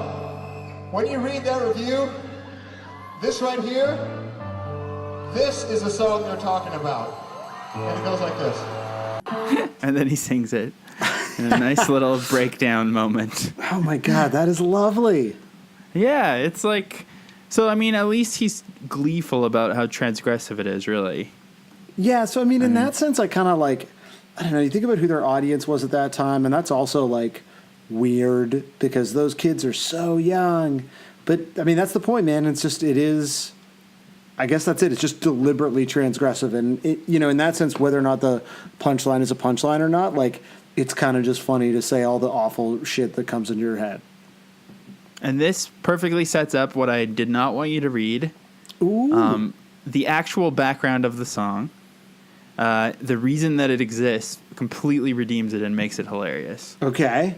when you read that review, this right here, this is the song they're talking about. And it goes like this. And then he sings it in a nice little breakdown moment. Oh my God, that is lovely. Yeah, it's like, so I mean, at least he's gleeful about how transgressive it is, really. Yeah, so I mean, in that sense, I kind of like, I don't know, you think about who their audience was at that time, and that's also like weird because those kids are so young. But I mean, that's the point, man. It's just, it is, I guess that's it. It's just deliberately transgressive. And, it, you know, in that sense, whether or not the punchline is a punchline or not, like, it's kind of just funny to say all the awful shit that comes into your head. And this perfectly sets up what I did not want you to read. Ooh. The actual background of the song. The reason that it exists completely redeems it and makes it hilarious. Okay.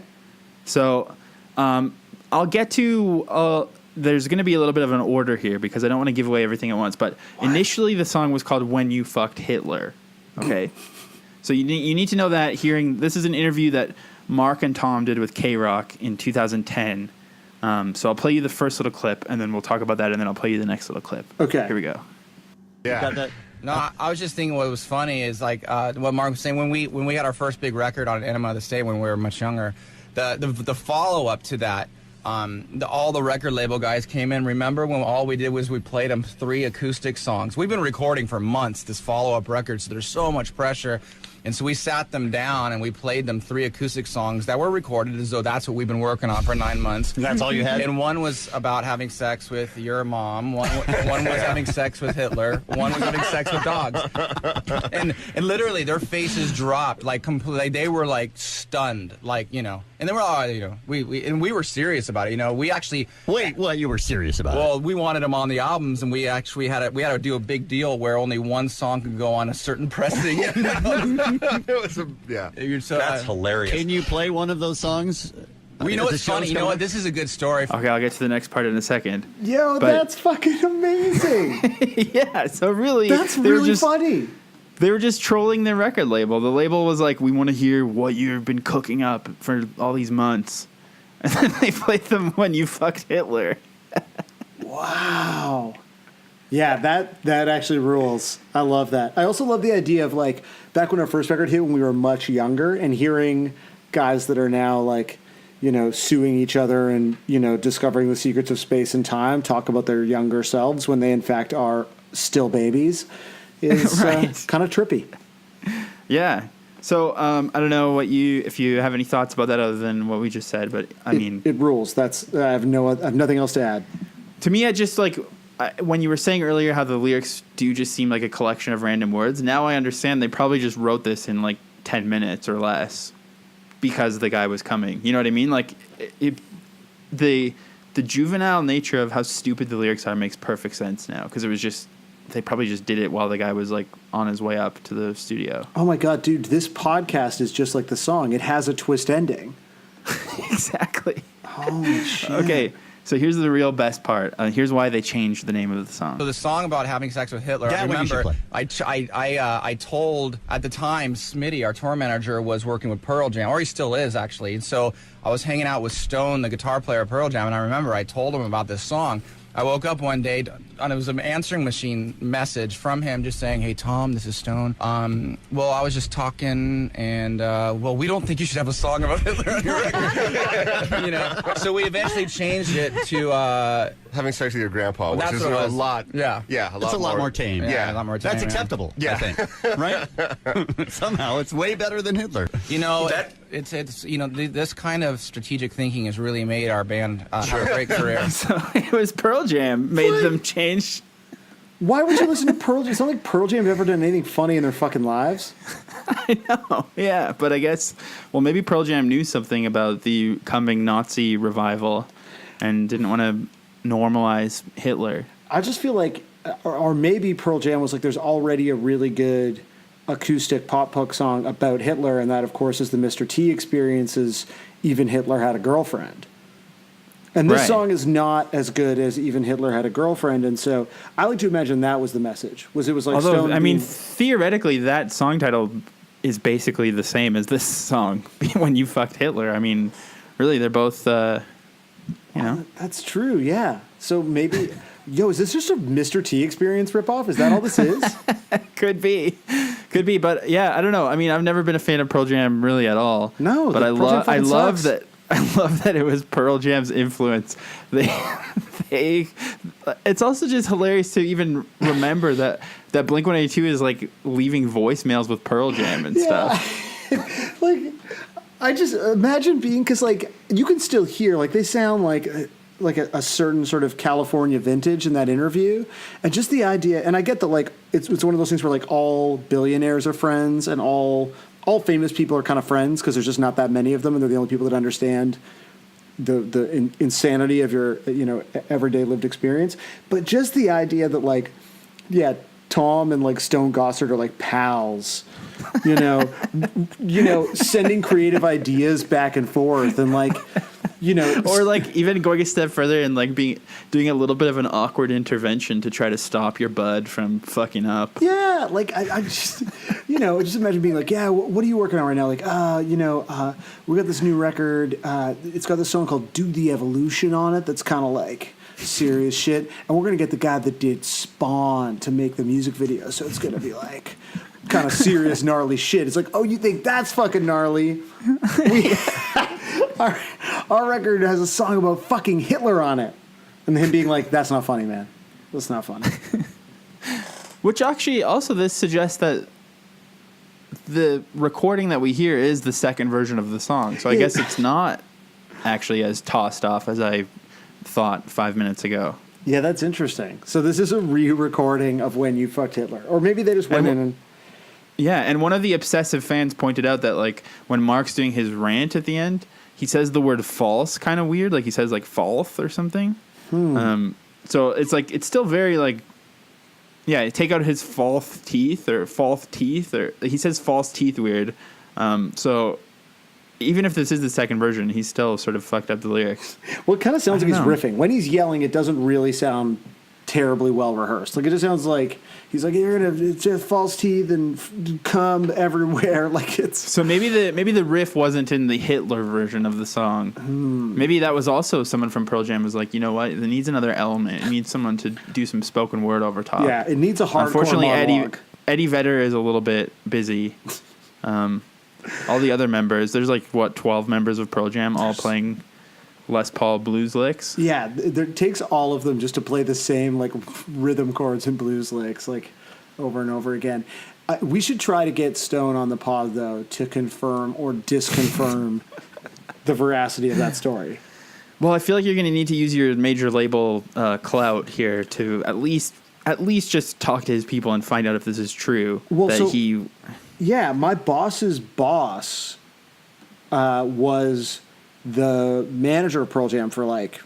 So I'll get to... there's going to be a little bit of an order here because I don't want to give away everything at once. But initially the song was called When You Fucked Hitler. Okay. So you need to know that this is an interview that Mark and Tom did with K-Rock in 2010. So I'll play you the first little clip, and then we'll talk about that, and then I'll play you the next little clip. Okay. Here we go. Yeah. No, I was just thinking what was funny is like what Mark was saying when we had our first big record on Enema of the State when we were much younger. The follow up to that all the record label guys came in. Remember when all we did was we played them 3 acoustic songs? We've been recording for months this follow-up record, so there's so much pressure. And so we sat them down and we played them 3 acoustic songs that were recorded as though that's what we've been working on for 9 months. That's all you had? And one was about having sex with your mom. One was having sex with Hitler. One was having sex with dogs. And literally their faces dropped like completely. They were like stunned, like, you know. And they were all, you know, we were serious about it. You know, we actually Wait, well, you were serious about well, we wanted them on the albums, and we actually had to do a big deal where only one song could go on a certain pressing. It was So, That's hilarious. Can you play one of those songs? well, you know As the what's funny? show's You know going? what? This is a good story. Okay, I'll get to the next part in a second. Yo, But- that's fucking amazing. Yeah, so really, That's they were really just, funny. They were just trolling their record label. The label was like, "We want to hear what you've been cooking up for all these months," and then they played them when you fucked Hitler. Wow. Yeah, that actually rules. I love that. I also love the idea of like back when our first record hit when we were much younger and hearing guys that are now like, you know, suing each other and, you know, discovering the secrets of space and time talk about their younger selves when they in fact are still babies is Right. kind of trippy. Yeah. So I don't know if you have any thoughts about that other than what we just said, but I mean, It rules. I have nothing else to add. to me, I just like when you were saying earlier how the lyrics do just seem like a collection of random words. Now I understand they probably just wrote this in like 10 minutes or less because the guy was coming. You know what I mean? Like the juvenile nature of how stupid the lyrics are makes perfect sense now because it was just they probably just did it while the guy was like on his way up to the studio. Oh my God, dude, this podcast is just like the song. It has a twist ending. Exactly. Holy shit. Okay, so here's the real best part. Here's why they changed the name of the song. So the song about having sex with Hitler, I That one you should remember play. I told at the time Smitty, our tour manager, was working with Pearl Jam, or he still is actually. And so I was hanging out with Stone, the guitar player of Pearl Jam, and I remember I told him about this song. I woke up one day and it was an answering machine message from him just saying, "Hey Tom, this is Stone. Well, I was just talking, and well, we don't think you should have a song about Hitler on your record." You know, so we eventually changed it to. Having sex with your grandpa, which that's is what it a was. lot. Yeah. Yeah, It's a lot more tame. Yeah, a lot more tame, That's yeah. acceptable, Yeah. I think. Right? Somehow, it's way better than Hitler. You know, it's you know this kind of strategic thinking has really made our band have a great career. So it was Pearl Jam made them change. Why would you listen to Pearl Jam? It's not like Pearl Jam have ever done anything funny in their fucking lives. I know, yeah, but I guess maybe Pearl Jam knew something about the coming Nazi revival and didn't want to normalize Hitler. I just feel like, or maybe Pearl Jam was like, there's already a really good acoustic pop punk song about Hitler, and that, of course, is the Mr. T Experiences, Even Hitler Had a Girlfriend. And this Right. song is not as good as Even Hitler Had a Girlfriend, and so I like to imagine that was the message. It was like Although, Stone I mean, being- theoretically, that song title is basically the same as this song, When You Fucked Hitler. I mean, really, they're both, you know. that's true, yeah. So maybe, is this just a Mr. T Experience ripoff? Is that all this is? Could be, but yeah, I don't know. I mean, I've never been a fan of Pearl Jam really at all. No, but Pearl Jam I fucking love sucks. that. I love that it was Pearl Jam's influence. They. It's also just hilarious to even remember that Blink-182 is like leaving voicemails with Pearl Jam and stuff. Like, I just imagine being, because like you can still hear, like they sound like a certain sort of California vintage in that interview, and just the idea. And I get that like it's one of those things where like all billionaires are friends and all famous people are kind of friends because there's just not that many of them, and they're the only people that understand the insanity of your everyday lived experience. But just the idea that like, yeah, Tom and like Stone Gossard are like pals, sending creative ideas back and forth, and like, Or like even going a step further and like doing a little bit of an awkward intervention to try to stop your bud from fucking up. yeah, like I just, just imagine being like, yeah, what are you working on right now? Like, we got this new record. It's got this song called "Do the Evolution" on it. That's kind of like serious shit, and we're gonna get the guy that did Spawn to make the music video, so it's gonna be like kind of serious, gnarly shit. It's like, oh, you think that's fucking gnarly? our record has a song about fucking Hitler on it. And him being like, that's not funny, man. That's not funny. Which actually also this suggests that the recording that we hear is the second version of the song. So I guess it's not actually as tossed off as I thought 5 minutes ago. Yeah, that's interesting. So this is a re-recording of When You Fucked Hitler. Or maybe they just went in and... Yeah, and one of the obsessive fans pointed out that, like, when Mark's doing his rant at the end, he says the word false kind of weird. Like, he says, like, false or something. So it's, like, it's still very, like... Yeah, take out his false teeth, or he says false teeth weird. So even if this is the second version, he's still sort of fucked up the lyrics. Well, it kind of sounds like he's know. riffing. When he's yelling, it doesn't really sound terribly well rehearsed. Like, it just sounds like he's like, you're gonna, it's just false teeth and cum everywhere. Like, it's... So maybe the riff wasn't in the Hitler version of the song. Maybe that was also someone from Pearl Jam was like, you know what, it needs another element. It needs someone to do some spoken word over top. Yeah, it needs a hardcore Unfortunately, monologue. Eddie Vedder is a little bit busy. All the other members, there's like, 12 members of Pearl Jam all playing Les Paul blues licks. Yeah, it takes all of them just to play the same, like, rhythm chords and blues licks, like, over and over again. We should try to get Stone on the pod, though, to confirm or disconfirm the veracity of that story. Well, I feel like you're going to need to use your major label clout here to at least just talk to his people and find out if this is true. Well, yeah, my boss's boss was the manager of Pearl Jam for, like,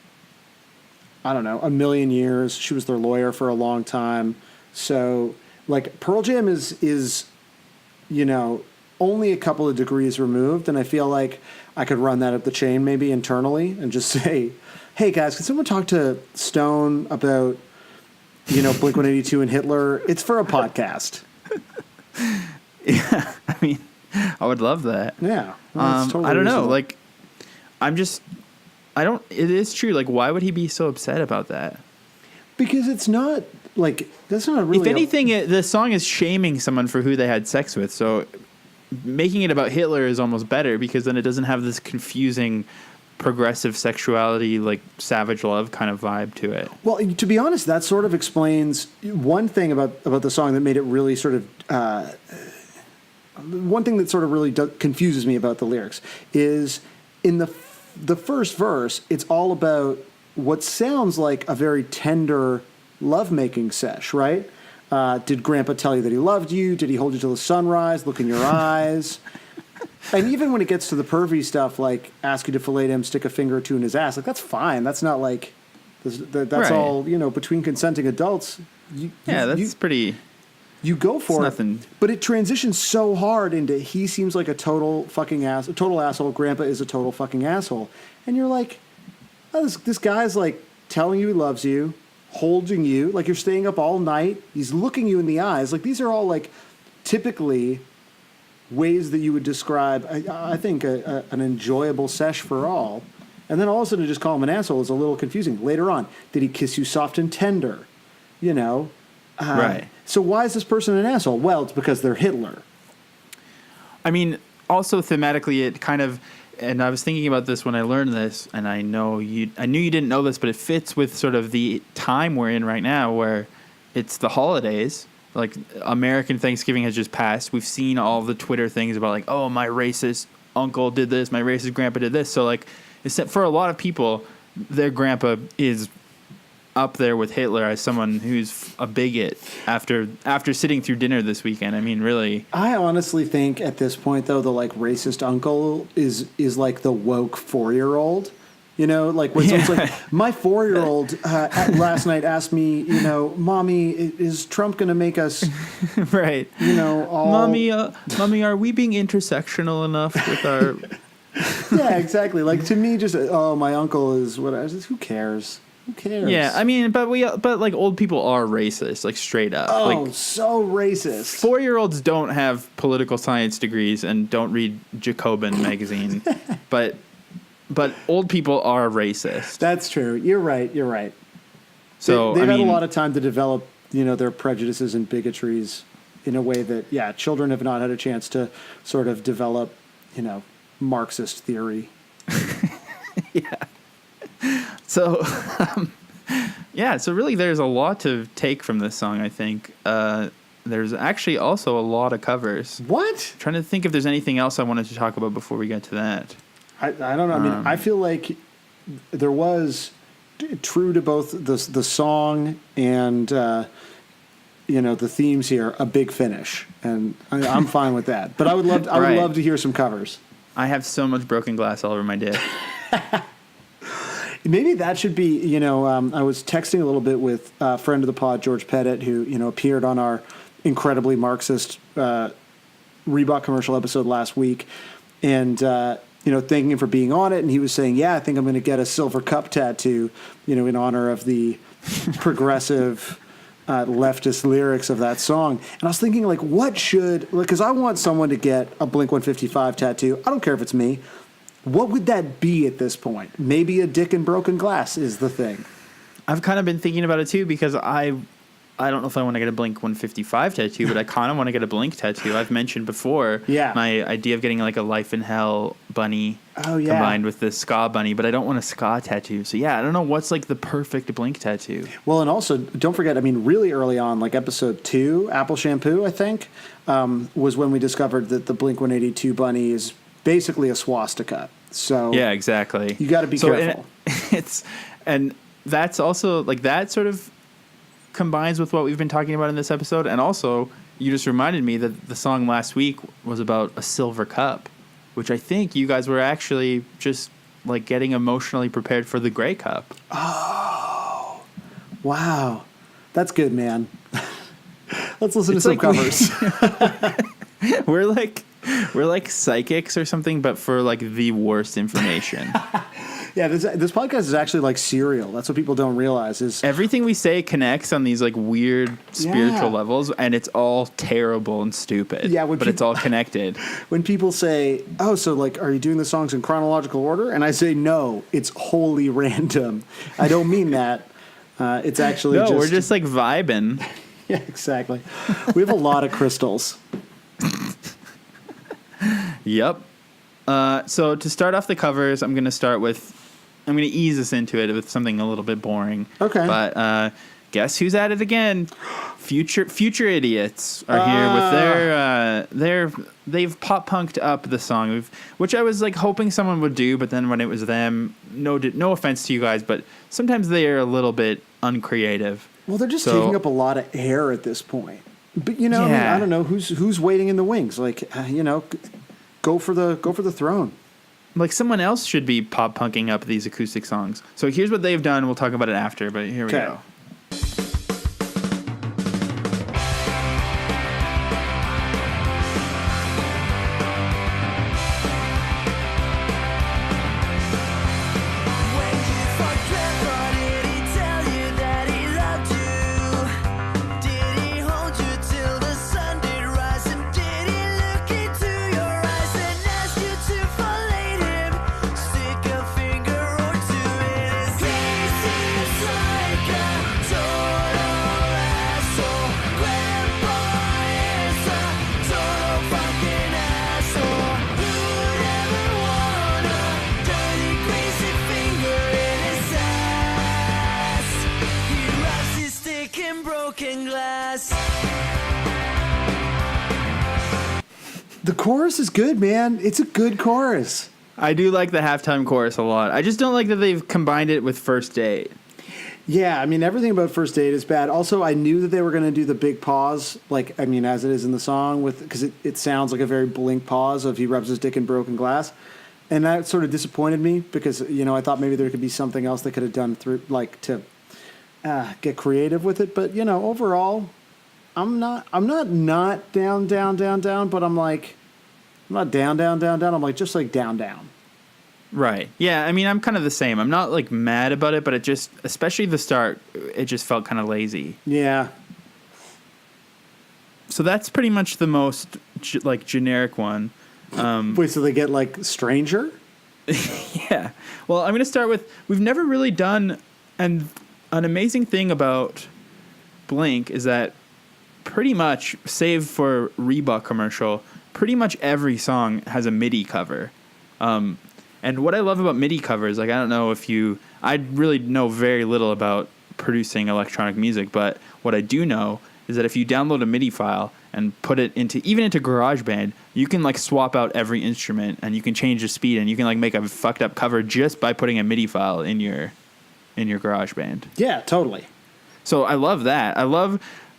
I don't know, a million years. She was their lawyer for a long time. So, like, Pearl Jam is, you know, only a couple of degrees removed, and I feel like I could run that up the chain maybe internally and just say, hey, guys, can someone talk to Stone about, you know, Blink-182 and Hitler? It's for a podcast. Yeah, I mean, I would love that. Yeah. Well, it's totally I don't know. reasonable. Like, it is true. Like, why would he be so upset about that? Because it's not, like, that's not really... If anything, the song is shaming someone for who they had sex with. So making it about Hitler is almost better because then it doesn't have this confusing progressive sexuality, like Savage Love kind of vibe to it. Well, to be honest, that sort of explains one thing about the song that made it really sort of... one thing that sort of really confuses me about the lyrics is in the first verse, it's all about what sounds like a very tender lovemaking sesh, right? Did Grandpa tell you that he loved you? Did he hold you till the sunrise? Look in your eyes? And even when it gets to the pervy stuff, like ask you to fillet him, stick a finger or two in his ass, like that's fine. That's not like that's Right. all, you know, between consenting adults. That's pretty. You go for it, nothing. but it transitions so hard into he seems like a total fucking total asshole. Grandpa is a total fucking asshole, and you're like, oh, this guy's like telling you he loves you, holding you, like you're staying up all night. He's looking you in the eyes. Like these are all like typically ways that you would describe, I think, an enjoyable sesh for all. And then all of a sudden to just call him an asshole is a little confusing. Later on, did he kiss you soft and tender? You know. Right. So why is this person an asshole? Well, it's because they're Hitler. I mean, also thematically, it kind of, and I was thinking about this when I learned this, and I knew you didn't know this, but it fits with sort of the time we're in right now, where it's the holidays. Like American Thanksgiving has just passed. We've seen all the Twitter things about like, oh, my racist uncle did this, my racist grandpa did this. So like, for a lot of people, their grandpa is up there with Hitler as someone who's a bigot after sitting through dinner this weekend. I mean, really. I honestly think at this point, though, the like racist uncle is like the woke 4-year-old. You know, like when someone's like, my 4-year-old last night asked me, you know, Mommy, is Trump going to make us, right? You know, all... Mommy, are we being intersectional enough with our? Yeah, exactly. Like to me, just my uncle is what? Who cares? Who cares? Yeah, I mean, but like old people are racist, like straight up. Oh, like, so racist. 4-year-olds don't have political science degrees and don't read Jacobin magazine, but old people are racist. That's true. You're right. So they've had a lot of time to develop, you know, their prejudices and bigotries in a way that, yeah, children have not had a chance to sort of develop, you know, Marxist theory. So, so really there's a lot to take from this song, I think. There's actually also a lot of covers. What? Trying to think if there's anything else I wanted to talk about before we get to that. I don't know. I mean, I feel like there was true to both the song and the themes here, a big finish, and I'm fine with that. But I would love Right. love to hear some covers. I have so much broken glass all over my dick. Maybe that should be, I was texting a little bit with a friend of the pod, George Pettit, who, appeared on our incredibly Marxist Reebok commercial episode last week. And, thanking him for being on it. And he was saying, yeah, I think I'm going to get a silver cup tattoo, in honor of the progressive leftist lyrics of that song. And I was thinking, like, because I want someone to get a Blink-155 tattoo. I don't care if it's me. What would that be at this point? Maybe a dick and broken glass is the thing. I've kind of been thinking about it too because I don't know if I want to get a Blink-155 tattoo, but I kind of want to get a Blink tattoo. I've mentioned before my idea of getting like a Life in Hell bunny combined with the ska bunny, but I don't want a ska tattoo. So I don't know what's like the perfect Blink tattoo. Well, and also don't forget, I mean, really early on, like episode 2, Apple Shampoo, I think, was when we discovered that the Blink-182 bunny is basically a swastika. So yeah, exactly. You got to be careful. And that's also like that sort of combines with what we've been talking about in this episode. And also, you just reminded me that the song last week was about a silver cup, which I think you guys were actually just like getting emotionally prepared for the gray cup. Oh, wow. That's good, man. Let's listen to some covers. We're like psychics or something, but for like the worst information. Yeah, this podcast is actually like Serial. That's what people don't realize is everything we say connects on these like weird spiritual levels, and it's all terrible and stupid. Yeah, but it's all connected. When people say, "Oh, so like, are you doing the songs in chronological order?" and I say, "No, it's wholly random." I don't mean that. It's actually we're just like vibing. Yeah, exactly. We have a lot of crystals. Yep. So to start off the covers, I'm going to ease us into it with something a little bit boring. Okay. But guess who's at it again? Future Idiots are here with they've pop punked up the song, which I was like hoping someone would do, but then when it was them, no offense to you guys, but sometimes they are a little bit uncreative. Well, they're just taking up a lot of air at this point. But I mean, I don't know who's waiting in the wings. Like go for the throne. Like someone else should be pop punking up these acoustic songs. So here's what they've done. We'll talk about it after, but here we go. The chorus is good, man. It's a good chorus. I do like the halftime chorus a lot. I just don't like that they've combined it with First Date. Yeah, I mean, everything about First Date is bad. Also, I knew that they were going to do the big pause, like, I mean, as it is in the song, because it sounds like a very Blink pause of he rubs his dick in broken glass. And that sort of disappointed me because, I thought maybe there could be something else they could have done through, like, to get creative with it. But, overall, I'm not down, but I'm not down. I'm like, just like down. Right. Yeah, I mean, I'm kind of the same. I'm not, like, mad about it, but it just, especially the start, it just felt kind of lazy. Yeah. So that's pretty much the most, generic one. Wait, so they get, like, Stranger? Yeah. Well, I'm going to start with, we've never really done, and an amazing thing about Blink is that pretty much, save for Reebok commercial, pretty much every song has a MIDI cover. And what I love about MIDI covers, like I don't know if I really know very little about producing electronic music, but what I do know is that if you download a MIDI file and put it into GarageBand, you can like swap out every instrument and you can change the speed and you can like make a fucked up cover just by putting a MIDI file in your GarageBand. Yeah, totally. So I love that.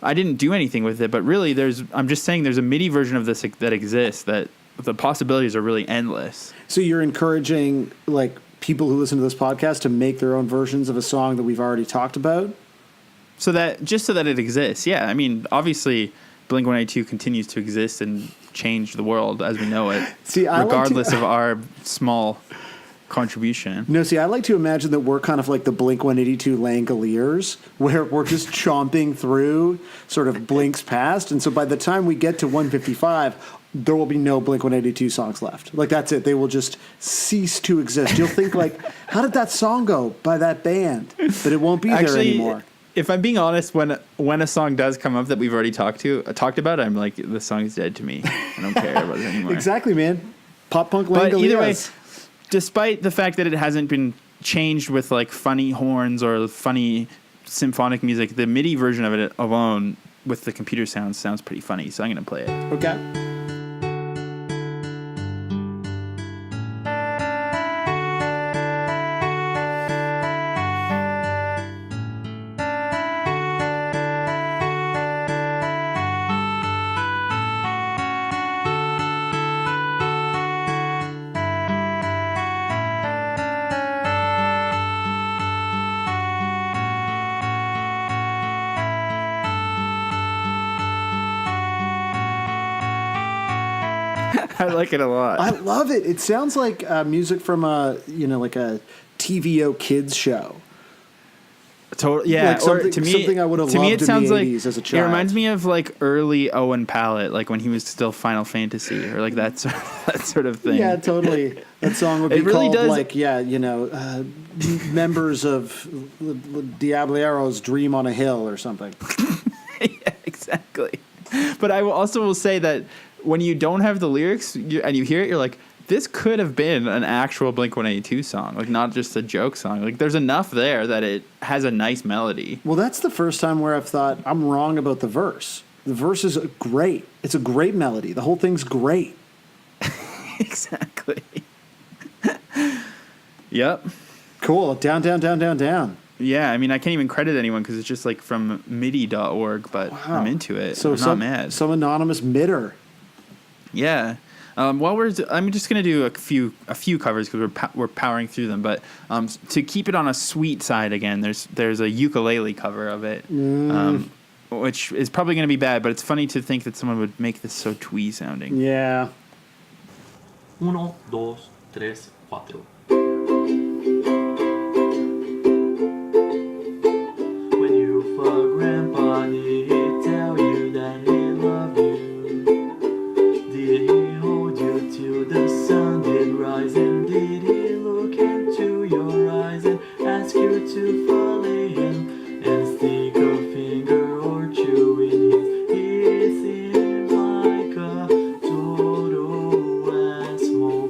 I didn't do anything with it, but really I'm just saying there's a MIDI version of this that exists that the possibilities are really endless. So you're encouraging like people who listen to this podcast to make their own versions of a song that we've already talked about? So that it exists. Yeah. I mean, obviously Blink-182 continues to exist and change the world as we know it. Regardless of our small contribution. No, I like to imagine that we're kind of like the Blink-182 Langoliers, where we're just chomping through sort of Blink's past. And so by the time we get to 155, there will be no Blink-182 songs left. Like, that's it. They will just cease to exist. You'll think, like, how did that song go by that band? But it won't be there anymore. If I'm being honest, when a song does come up that we've already talked about, I'm like, the song is dead to me. I don't care about it anymore. Exactly, man. Pop punk Langoliers. But either way, despite the fact that it hasn't been changed with, like, funny horns or funny symphonic music, the MIDI version of it alone with the computer sounds pretty funny, so I'm going to play it. Okay. I like it a lot. I love it. It sounds like music from like a TVO kids show. Yeah, like something I would have loved it in sounds the like 80s as a child. It reminds me of like early Owen Pallett, like when he was still Final Fantasy or like that sort of thing. Yeah, totally. That song would be called like, members of Diableros Dream on a Hill or something. Yeah, exactly. But I will say that when you don't have the lyrics and you hear it, you're like, this could have been an actual Blink-182 song, like not just a joke song. Like there's enough there that it has a nice melody. Well, that's the first time where I've thought I'm wrong about the verse. The verse is great. It's a great melody. The whole thing's great. Exactly. Yep. Cool. Down, down, down, down, down. Yeah, I mean, I can't even credit anyone because it's just like from MIDI.org, but wow. I'm into it. So I'm not mad. Some anonymous midder. Yeah. I'm just gonna do a few covers because we're powering through them. But to keep it on a sweet side again, there's a ukulele cover of it, which is probably gonna be bad. But it's funny to think that someone would make this so twee sounding. Yeah. 1, 2, 3, 4. When you fuck grandpa, did he tell you that he loved you? Did he hold you till the sun did rise? And did he look into your eyes and ask you to follow him and stick a finger or two in his? He seems like a total asshole.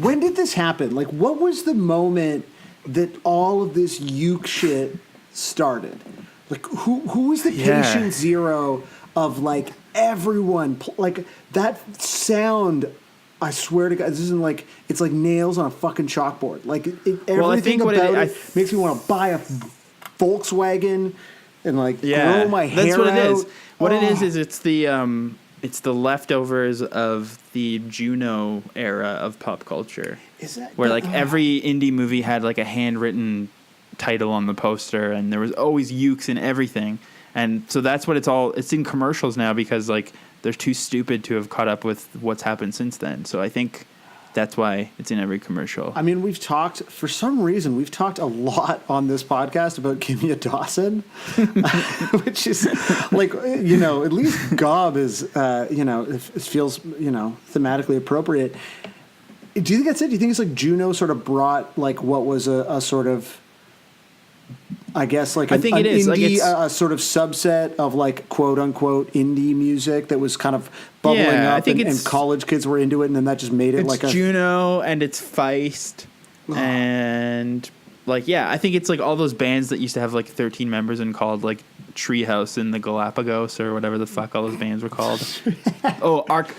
When did this happen? Like, what was the moment that all of this uke shit started? Like, who was the patient zero of, like, everyone? Like, that sound, I swear to God, this isn't like, it's like nails on a fucking chalkboard. Like, everything about it makes me want to buy a Volkswagen and, like, grow my hair out. That's what it is. What it is it's the leftovers of the Juno era of pop culture. Is that where like every indie movie had like a handwritten title on the poster, and there was always ukes in everything, and so that's what it's in commercials now because like they're too stupid to have caught up with what's happened since then. So I think that's why it's in every commercial. I mean, for some reason, we've talked a lot on this podcast about Kimya Dawson, which is like, at least Gob is, it feels, thematically appropriate. Do you think that's it? Do you think it's like Juno sort of brought like what was a sort of I guess like I think it is. indie, Like, it's- a sort of subset of like quote unquote indie music that was kind of bubbling Yeah, I up, think and it's- college kids were into it, and then that just made it It's like a Juno and it's Feist and like I think it's like all those bands that used to have like 13 members and called like Treehouse in the Galapagos or whatever the fuck all those bands were called.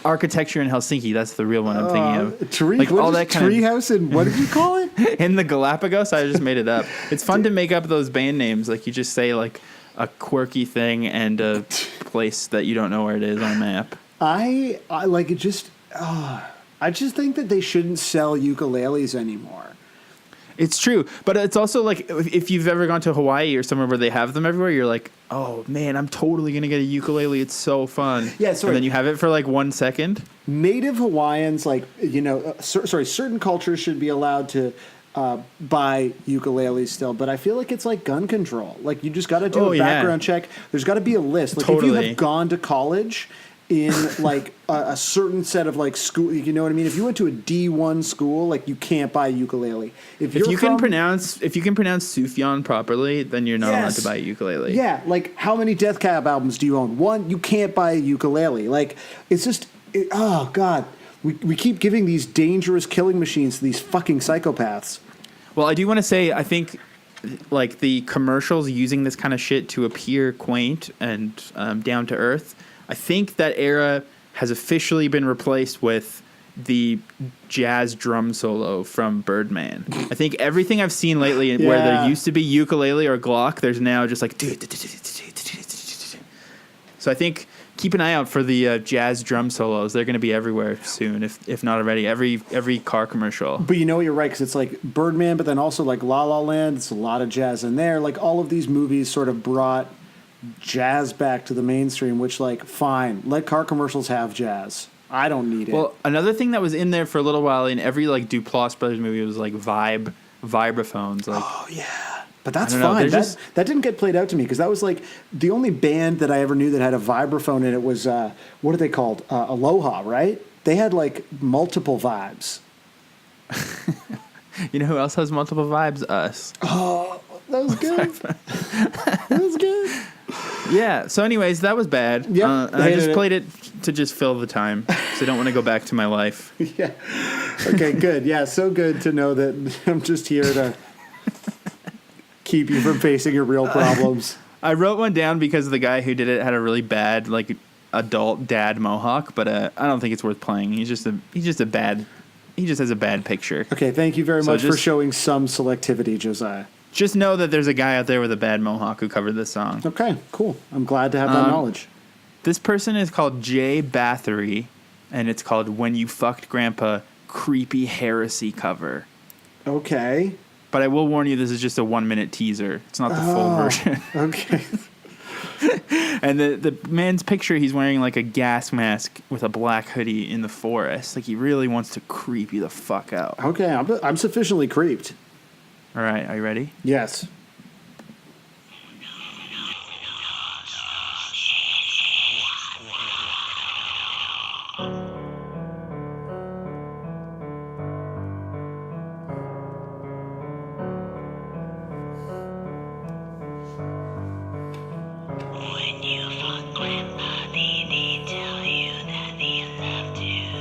Architecture in Helsinki, that's the real one I'm thinking of. tree. Like What all is that kind of Treehouse and what did you call it? in the Galapagos. I just made it up. It's fun to make up those band names. Like you just say like a quirky thing and a place that you don't know where it is on a map. I like it. Just I just think that they shouldn't sell ukuleles anymore. It's true, but it's also like if you've ever gone to Hawaii or somewhere where they have them everywhere, you're like, oh man, I'm totally gonna get a ukulele. It's so fun. Yeah, sorry. And then you have it for like 1 second. Native Hawaiians, like certain cultures should be allowed to buy ukuleles still, but I feel like it's like gun control. Like you just got to do Oh, a yeah. background check. There's got to be a list. Like if you Totally. have gone to college in like a certain set of like school, you know what I mean? If you went to a D1 school, like you can't buy a ukulele. If If you can from- pronounce Sufjan properly, then you're not allowed Yes. to buy a ukulele. Yeah, like how many Death Cab albums do you own? One, you can't buy a ukulele. Like it's just, oh god, we keep giving these dangerous killing machines to these fucking psychopaths. Well, I do want to say, I think like the commercials using this kind of shit to appear quaint and down to earth, I think that era has officially been replaced with the jazz drum solo from Birdman. I think everything I've seen lately where Yeah. there used to be ukulele or Glock, there's now just like. So I think keep an eye out for the jazz drum solos. They're going to be everywhere soon, if not already. Every car commercial. But you know you're right because it's like Birdman, but then also like La La Land. It's a lot of jazz in there. Like all of these movies sort of brought jazz back to the mainstream. Which like fine, let car commercials have jazz. I don't need it. Well, another thing that was in there for a little while in every like Duplass Brothers movie was like vibraphones. Like, oh yeah, but that's I don't know, fine. they're That, just- that didn't get played out to me because that was like the only band that I ever knew that had a vibraphone in it was what are they called? Aloha, right? They had like multiple vibes. you know who else has multiple vibes? Us. That was good. That was good. Yeah. So, anyways, that was bad. Yep, And I hated just it. played it to just fill the time. So I don't want to go back to my life. Yeah. Okay, good. Yeah, so good to know that I'm just here to keep you from facing your real problems. I wrote one down because the guy who did it had a really bad like adult dad mohawk, but I don't think it's worth playing. He just has a bad picture. Okay, thank you very So much for just- showing some selectivity, Josiah. Just know that there's a guy out there with a bad mohawk who covered this song. Okay, cool. I'm glad to have that knowledge. This person is called Jay Bathory, and it's called When You Fucked Grandpa Creepy Heresy Cover. Okay. But I will warn you, this is just a 1-minute teaser. It's not the full version. Okay. And the man's picture, he's wearing like a gas mask with a black hoodie in the forest. Like he really wants to creep you the fuck out. Okay, I'm sufficiently creeped. All right, are you ready? Yes. When you fuck Grandpa, did he tell you that he loved you?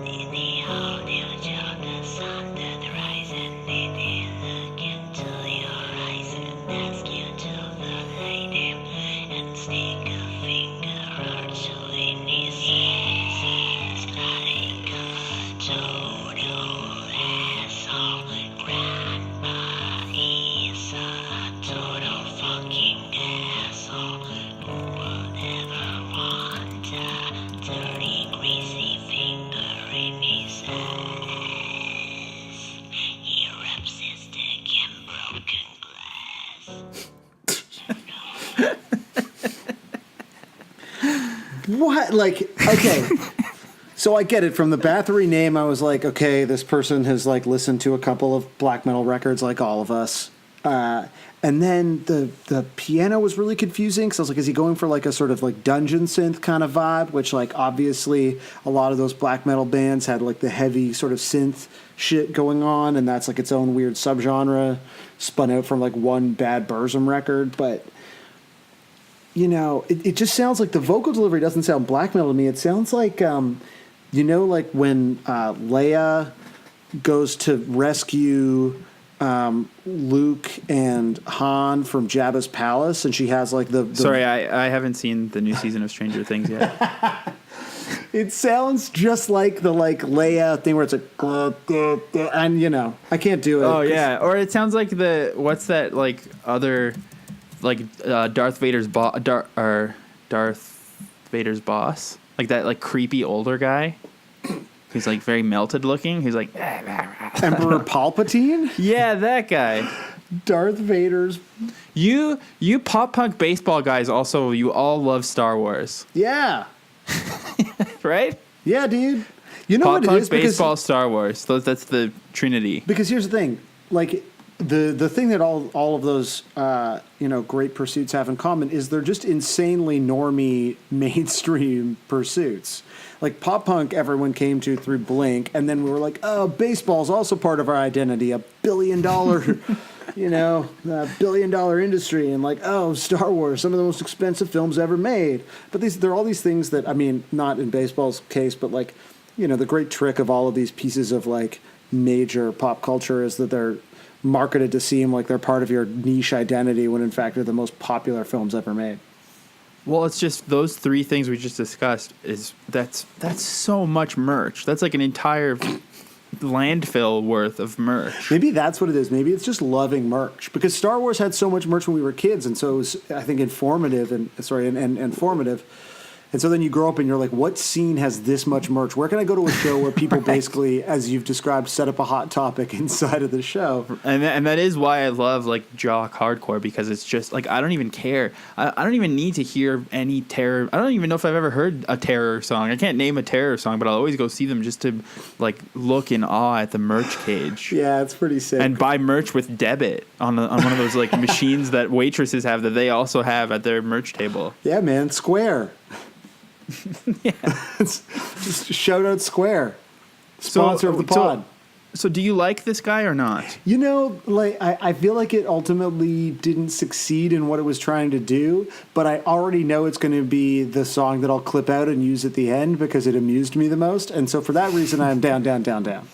Did he hold you till the sun did rise? And did he look into your eyes and ask you to light him and stick a finger or two in his ass? He's like a total asshole. Grandpa is a total fucking asshole. Who would ever want a dirty, greasy finger in his ass? He rubs his dick in broken glass. What? Like, okay. So I get it. From the Bathory name, I was like, okay, this person has like listened to a couple of black metal records like all of us. And then the piano was really confusing because I was like, is he going for like a sort of like dungeon synth kind of vibe? Which like obviously a lot of those black metal bands had like the heavy sort of synth shit going on, and that's like its own weird subgenre spun out from like one Bad Burzum record. But you know, it just sounds like the vocal delivery doesn't sound black metal to me. It sounds like you know, like when Leia goes to rescue Luke and Han from Jabba's palace, and she has like the Sorry, I haven't seen the new season of Stranger Things yet. It sounds just like the like Leia thing where it's like, and you know, I can't do it. Oh yeah, or it sounds like what's that like other like Darth Vader's Darth Vader's boss, like that like creepy older guy who's like very melted looking. He's like Emperor Palpatine. Yeah, that guy. Darth Vader's. You pop punk baseball guys also, you all love Star Wars. Yeah. Right? Yeah, dude. You know Pop what it punk, is? baseball, Star Wars. That's the trinity. Because here's the thing, like the thing that all of those you know, great pursuits have in common is they're just insanely normie mainstream pursuits. Like pop punk, everyone came to through Blink, and then we were like, oh, baseball's also part of our identity, $1 billion, you know, $1 billion industry, and like, oh, Star Wars, some of the most expensive films ever made. But there are all these things that, I mean, not in baseball's case, but like, you know, the great trick of all of these pieces of like major pop culture is that they're marketed to seem like they're part of your niche identity when in fact they're the most popular films ever made. Well, it's just those three things we just discussed that's so much merch. That's like an entire landfill worth of merch. Maybe that's what it is. Maybe it's just loving merch, because Star Wars had so much merch when we were kids, and so it was, I think, informative. And so then you grow up and you're like, what scene has this much merch? Where can I go to a show where people basically, as you've described, set up a hot topic inside of the show? And that is why I love like jock hardcore, because it's just like I don't even care. I don't even need to hear any Terror. I don't even know if I've ever heard a Terror song. I can't name a Terror song, but I'll always go see them just to like look in awe at the merch cage. Yeah, it's pretty sick. And buy merch with debit on one of those like machines that waitresses have that they also have at their merch table. Yeah, man, Square. Yeah. Just shout out Square, sponsor of the pod. So do you like this guy or not? You know, like I feel like it ultimately didn't succeed in what it was trying to do, but I already know it's going to be the song that I'll clip out and use at the end because it amused me the most, and so for that reason I'm down, down, down, down.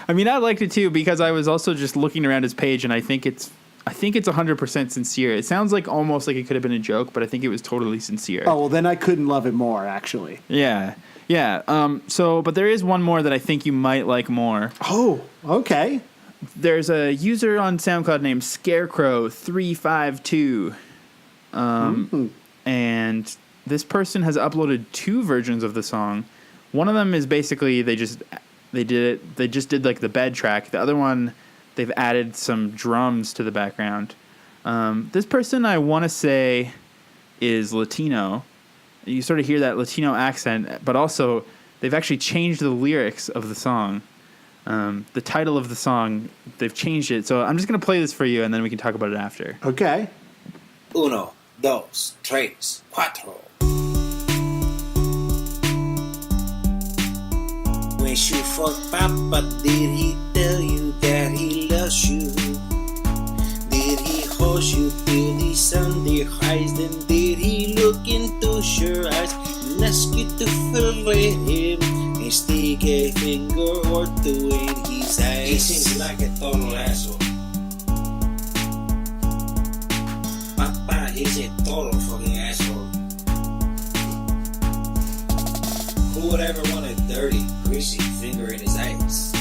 I mean, I liked it too because I was also just looking around his page, and I think it's 100% sincere. It sounds like almost like it could have been a joke, but I think it was totally sincere. Oh, well, then I couldn't love it more, actually. Yeah. But there is one more that I think you might like more. Oh, okay. There's a user on SoundCloud named Scarecrow352. And this person has uploaded 2 versions of the song. One of them is basically they just did like the bed track. The other one, they've added some drums to the background. This person, I want to say, is Latino. You sort of hear that Latino accent, but also they've actually changed the lyrics of the song. The title of the song, they've changed it. So I'm just going to play this for you, and then we can talk about it after. Okay. 1, 2, 3, 4. When you fuck Papa, did he tell you that he loves you? Did he hold you till the sun rise? Then did he look into your eyes and ask you to forget him and stick a finger or 2 in his eyes? He seems like a total asshole. Papa, he's a total fucking asshole. Who would ever want a dirty, greasy finger in his eyes?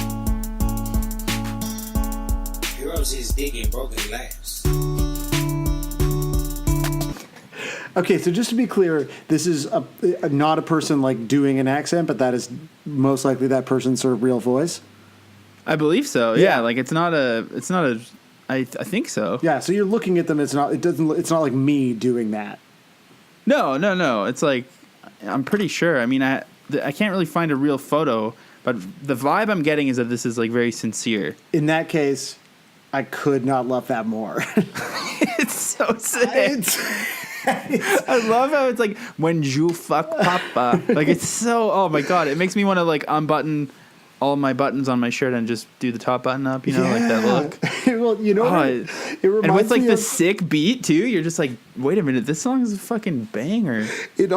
He rubs his dick in broken glass. Okay, so just to be clear, this is not a person like doing an accent, but that is most likely that person's sort of real voice. I believe so. Yeah, like it's not a. I think so. Yeah, so you're looking at them. It's not like me doing that. No. It's like I'm pretty sure. I mean, I can't really find a real photo, but the vibe I'm getting is that this is like very sincere. In that case, I could not love that more. It's so sick. I love how it's like when you fuck papa. Like it's so. Oh my god! It makes me want to like unbutton all my buttons on my shirt and just do the top button up. You know, like that look. Well, you know, what? It reminds and with like me the of, sick beat too. You're just like, wait a minute, this song is a fucking banger. it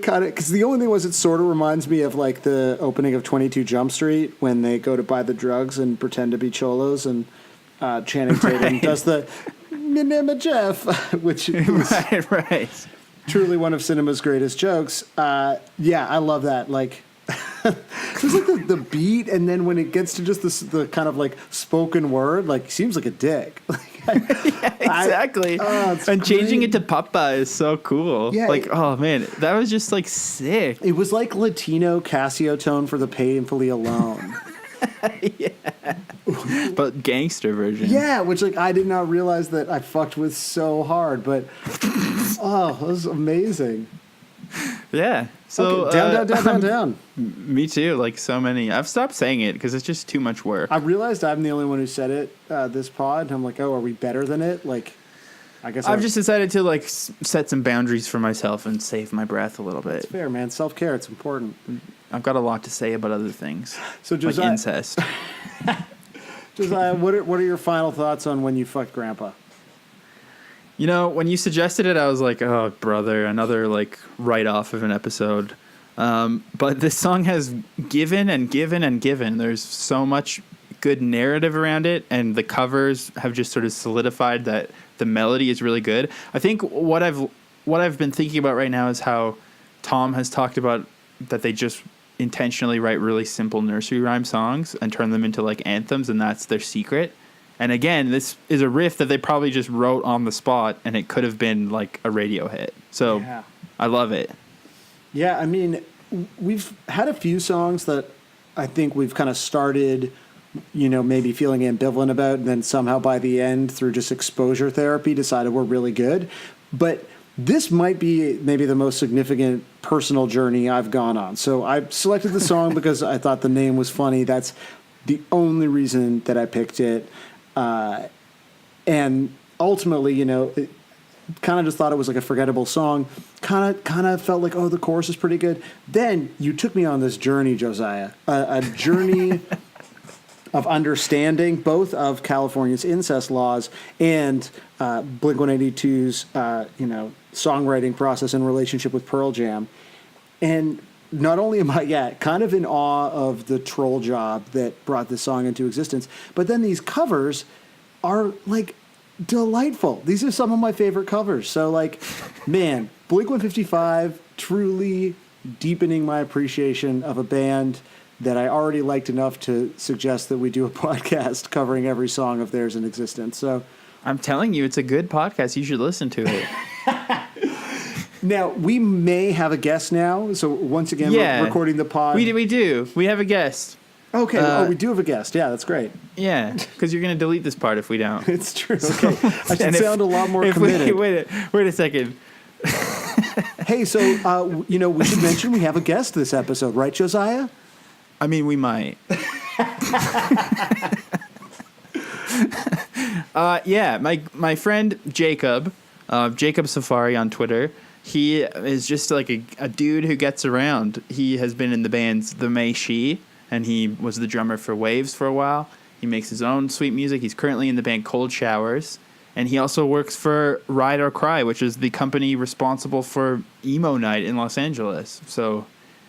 kind of, because the only thing was it sort of reminds me of like the opening of 22 Jump Street when they go to buy the drugs and pretend to be cholos, and Channing Tatum does the "My name is Jeff," which is right. truly one of cinema's greatest jokes. Yeah, I love that. Like, there's like the beat, and then when it gets to just the kind of like spoken word, like seems like a dick. Yeah, exactly. And changing it to papa is so cool. Yeah, like, oh man, that was just like sick. It was like Latino Casio tone for the Painfully Alone. But gangster version. Yeah, which like I did not realize that I fucked with so hard, but oh, it was amazing. Yeah. So Okay, down. Me too. Like so many. I've stopped saying it because it's just too much work. I realized I'm the only one who said it this pod. I'm like, oh, are we better than it? Like, I guess I've just decided to like set some boundaries for myself and save my breath a little bit. fair, man. Self-care, it's important. I've got a lot to say about other things, So like Josiah, incest. Josiah, what are your final thoughts on When You Fucked Grandpa? You know, when you suggested it, I was like, oh, brother, another like write-off of an episode. But this song has given and given and given. There's so much good narrative around it, and the covers have just sort of solidified that the melody is really good. I think what I've been thinking about right now is how Tom has talked about that they just intentionally write really simple nursery rhyme songs and turn them into like anthems, and that's their secret. And again, this is a riff that they probably just wrote on the spot, and it could have been like a radio hit. So Yeah. I love it. Yeah, I mean, we've had a few songs that I think we've kind of started, you know, maybe feeling ambivalent about, and then somehow by the end, through just exposure therapy, decided we're really good. But this might be maybe the most significant personal journey I've gone on. So I selected the song because I thought the name was funny. That's the only reason that I picked it. And ultimately, you know, kind of just thought it was like a forgettable song. Kind of felt like, oh, the chorus is pretty good. Then you took me on this journey, Josiah, a journey of understanding both of California's incest laws and Blink-182's, songwriting process in relationship with Pearl Jam. And not only am I, kind of in awe of the troll job that brought this song into existence, but then these covers are like delightful. These are some of my favorite covers. So like, man, Blink-155 truly deepening my appreciation of a band that I already liked enough to suggest that we do a podcast covering every song of theirs in existence. So I'm telling you, it's a good podcast. You should listen to it. now we may have a guest now. So once again, we're recording the pod. We do. We have a guest. Okay. We do have a guest. Yeah, that's great. Yeah, because you're going to delete this part if we don't. It's true. Okay. I should sound a lot more committed. Wait a second. Hey, so, we should mention we have a guest this episode, right, Josiah? I mean, we might. My friend Jacob, Jacob Safari on Twitter, he is just like a dude who gets around. He has been in the bands The May She, and he was the drummer for Waves for a while. He makes his own sweet music. He's currently in the band Cold Showers. And he also works for Ride or Cry, which is the company responsible for Emo Night in Los Angeles. So,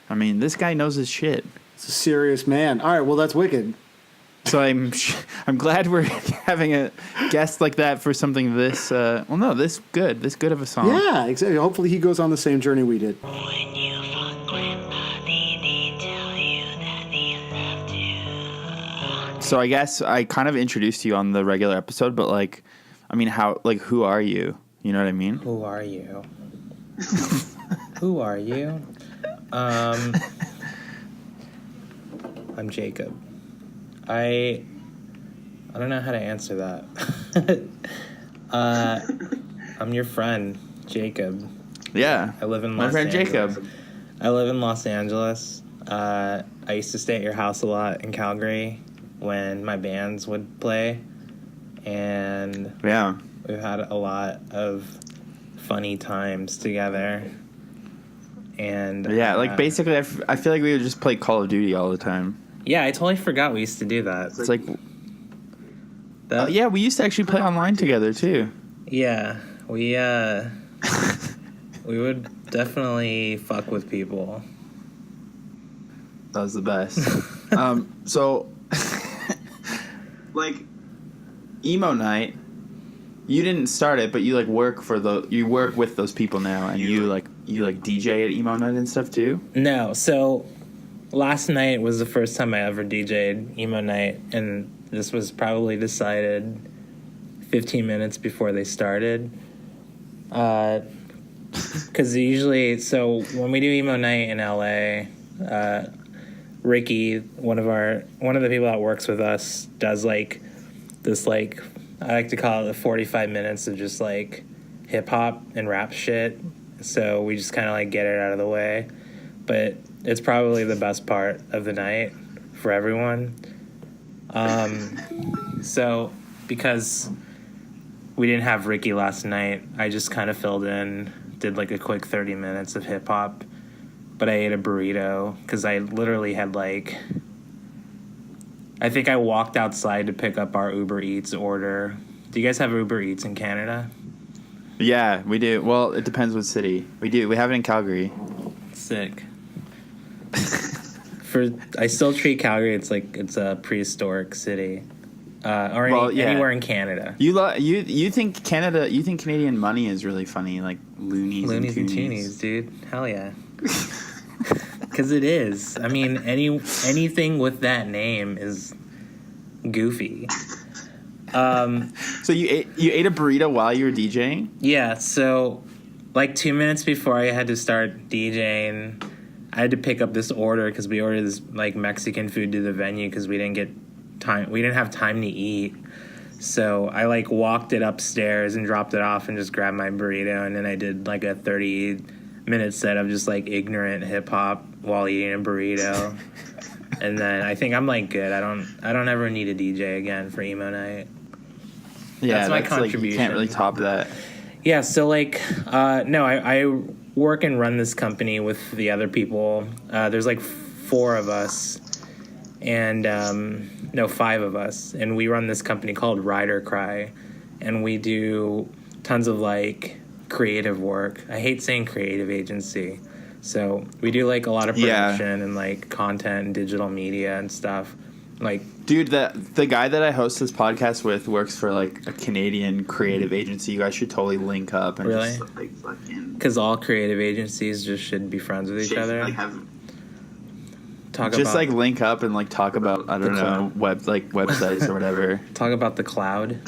I mean, this guy knows his shit. It's a serious man. All right, well, that's wicked. So I'm glad we're having a guest like that for something this this good of a song. Yeah, exactly. Hopefully he goes on the same journey we did. When you fuck Grandpa, did he tell you that he loved you? So I guess I kind of introduced you on the regular episode, but like, I mean, who are you? You know what I mean? Who are you? Who are you? I'm Jacob. I don't know how to answer that. I'm your friend, Jacob. Yeah. I live in my friend Jacob. I live in Los Angeles. I used to stay at your house a lot in Calgary when my bands would play. and Yeah. we've had a lot of funny times together. And Yeah, like basically, I feel like we would just play Call of Duty all the time. yeah, I totally forgot we used to do that. It's like, yeah, we used to actually play online together too. Yeah, we would definitely fuck with people. That was the best. So, like, emo night. You didn't start it, but you like work with those people now, and you DJ at emo night and stuff too. No, so last night was the first time I ever DJ'd emo night, and this was probably decided 15 minutes before they started. Because usually, so when we do emo night in LA, Ricky, one of the people that works with us, does like this, like, I like to call it the 45 minutes of just like hip hop and rap shit. So we just kind of like get it out of the way, but it's probably the best part of the night for everyone. So because we didn't have Ricky last night, I just kind of filled in, did like a quick 30 minutes of hip hop, but I ate a burrito because I literally had like, I think I walked outside to pick up our Uber Eats order. Do you guys have Uber Eats in Canada? Yeah, we do. Well, it depends what city. We do. We have it in Calgary. Sick. I still treat Calgary, it's like it's a prehistoric city. Anywhere in Canada. You think Canadian money is really funny, like loonies and toonies, dude. Hell yeah. Because it is. I mean, anything with that name is goofy. So you ate a burrito while you were DJing? Yeah. So, like 2 minutes before I had to start DJing, I had to pick up this order because we ordered this like Mexican food to the venue because we didn't have time to eat. So I like walked it upstairs and dropped it off and just grabbed my burrito, and then I did like a 30-minute set of just like ignorant hip hop while eating a burrito. And then I think I'm like good. I don't ever need a DJ again for emo night. Yeah, that's my contribution. Like, you can't really top that. Yeah, so like no, I work and run this company with the other people. There's like 4 of us. And 5 of us, and we run this company called Rider Cry, and we do tons of like creative work. I hate saying creative agency. So we do like a lot of production and like content and digital media and stuff. Like, dude, the guy that I host this podcast with works for like a Canadian creative agency. You guys should totally link up and really? Just like fucking, because all creative agencies just should be friends with each other. Like like link up and like talk about websites or whatever. Talk about the cloud,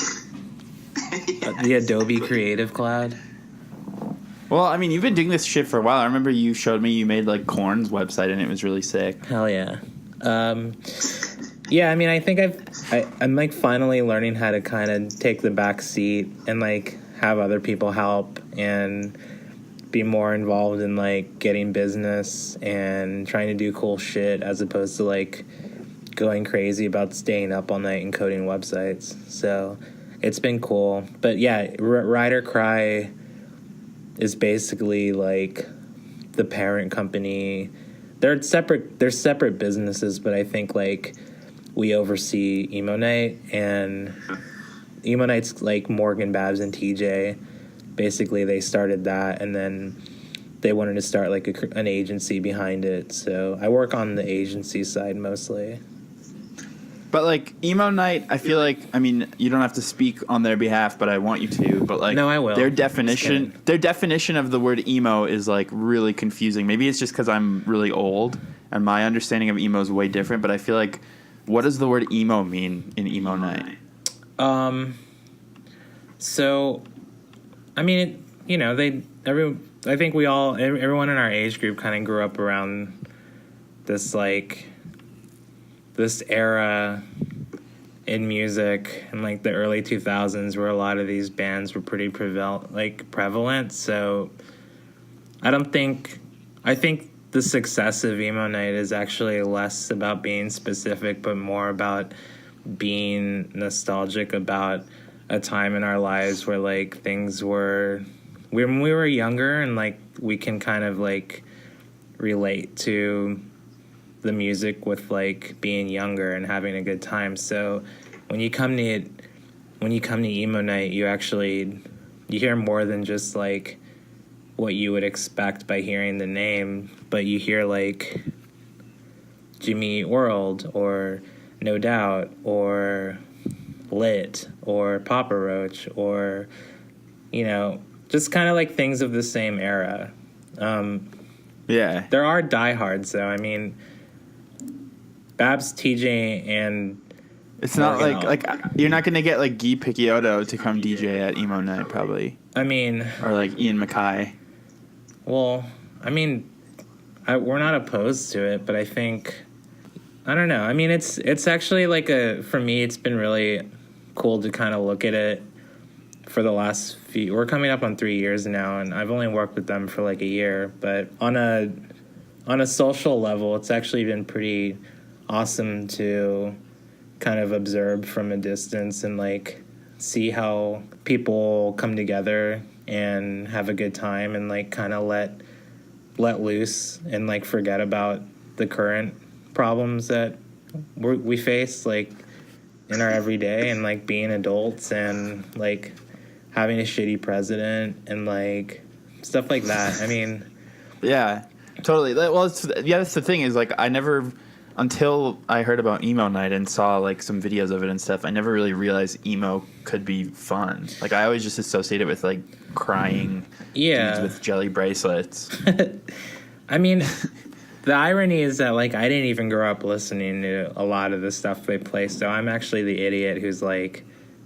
the Adobe Creative Cloud. Well, I mean, you've been doing this shit for a while. I remember you showed me you made like Korn's website and it was really sick. Hell yeah. Yeah, I mean, I think I'm like finally learning how to kind of take the back seat and like have other people help and be more involved in like getting business and trying to do cool shit as opposed to like going crazy about staying up all night and coding websites. So it's been cool. But yeah, Rider Cry is basically like the parent company. They're separate businesses, but I think like we oversee Emo Night, and Emo Night's like Morgan, Babs, and TJ. Basically, they started that, and then they wanted to start like an agency behind it. So I work on the agency side mostly. But like Emo Night, I feel like, I mean, you don't have to speak on their behalf, but I want you to. But like, no, I will. Their definition of the word emo is like really confusing. Maybe it's just because I'm really old and my understanding of emo is way different. But I feel like, what does the word emo mean in Emo Night? So, I mean, I think everyone in our age group kind of grew up around this era in music in like the early 2000s where a lot of these bands were pretty prevalent. So I think the success of Emo Night is actually less about being specific, but more about being nostalgic about a time in our lives where like things were when we were younger, and like we can kind of like relate to the music with like being younger and having a good time. So when you come to emo night, you hear more than just like what you would expect by hearing the name, but you hear like Jimmy Eat World or No Doubt or Lit or Papa Roach or, you know, just kind of like things of the same era. Yeah. There are diehards though. I mean, Babs, TJ, and It's not Morgan like you're not gonna get like Guy Picciotto to come DJ at emo night probably, I mean, or like Ian Mackay. well, I mean, we're not opposed to it, but I think, I don't know. I mean, it's actually like for me, it's been really cool to kind of look at it for the last we're coming up on 3 years now, and I've only worked with them for like a year, but on a social level, it's actually been pretty awesome to kind of observe from a distance and like see how people come together and have a good time and like kind of let loose and like forget about the current problems that we face like in our everyday, and like being adults and like having a shitty president and like stuff like that. I mean, Yeah, totally. Well, that's the thing is like I never, until I heard about emo night and saw like some videos of it and stuff, I never really realized emo could be fun. Like I always just associate it with like crying dudes with jelly bracelets. I mean, the irony is that like I didn't even grow up listening to a lot of the stuff they play, so I'm actually the idiot who's like,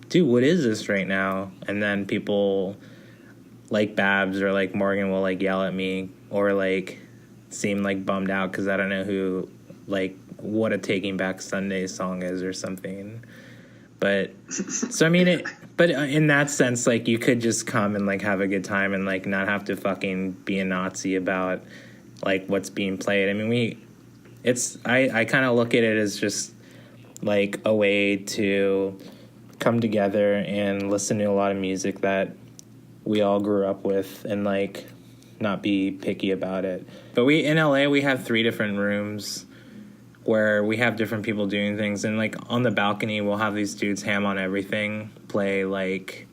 dude, what is this right now? And then people like Babs or like Morgan will like yell at me or like seem like bummed out because I don't know who, like, what a Taking Back Sunday song is or something. But so I mean, but in that sense, like you could just come and like have a good time and like not have to fucking be a Nazi about like what's being played. I mean, I kind of look at it as just like a way to come together and listen to a lot of music that we all grew up with and like not be picky about it. But in LA, we have 3 different rooms where we have different people doing things, and like on the balcony we'll have these dudes ham on everything, play like,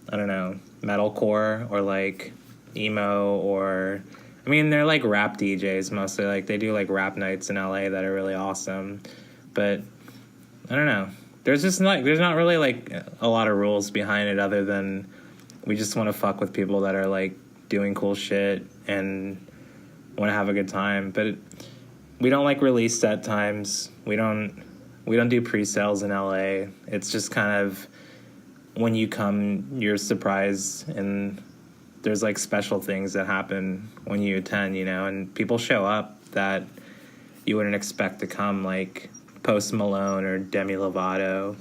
I don't know, metalcore or like emo, or I mean they're like rap DJs mostly, like they do like rap nights in LA that are really awesome. But I don't know, there's not really like a lot of rules behind it other than we just want to fuck with people that are like doing cool shit and want to have a good time. But we don't like release set times. We don't do pre-sales in LA. It's just kind of when you come, you're surprised, and there's like special things that happen when you attend, you know, and people show up that you wouldn't expect to come, like Post Malone or Demi Lovato,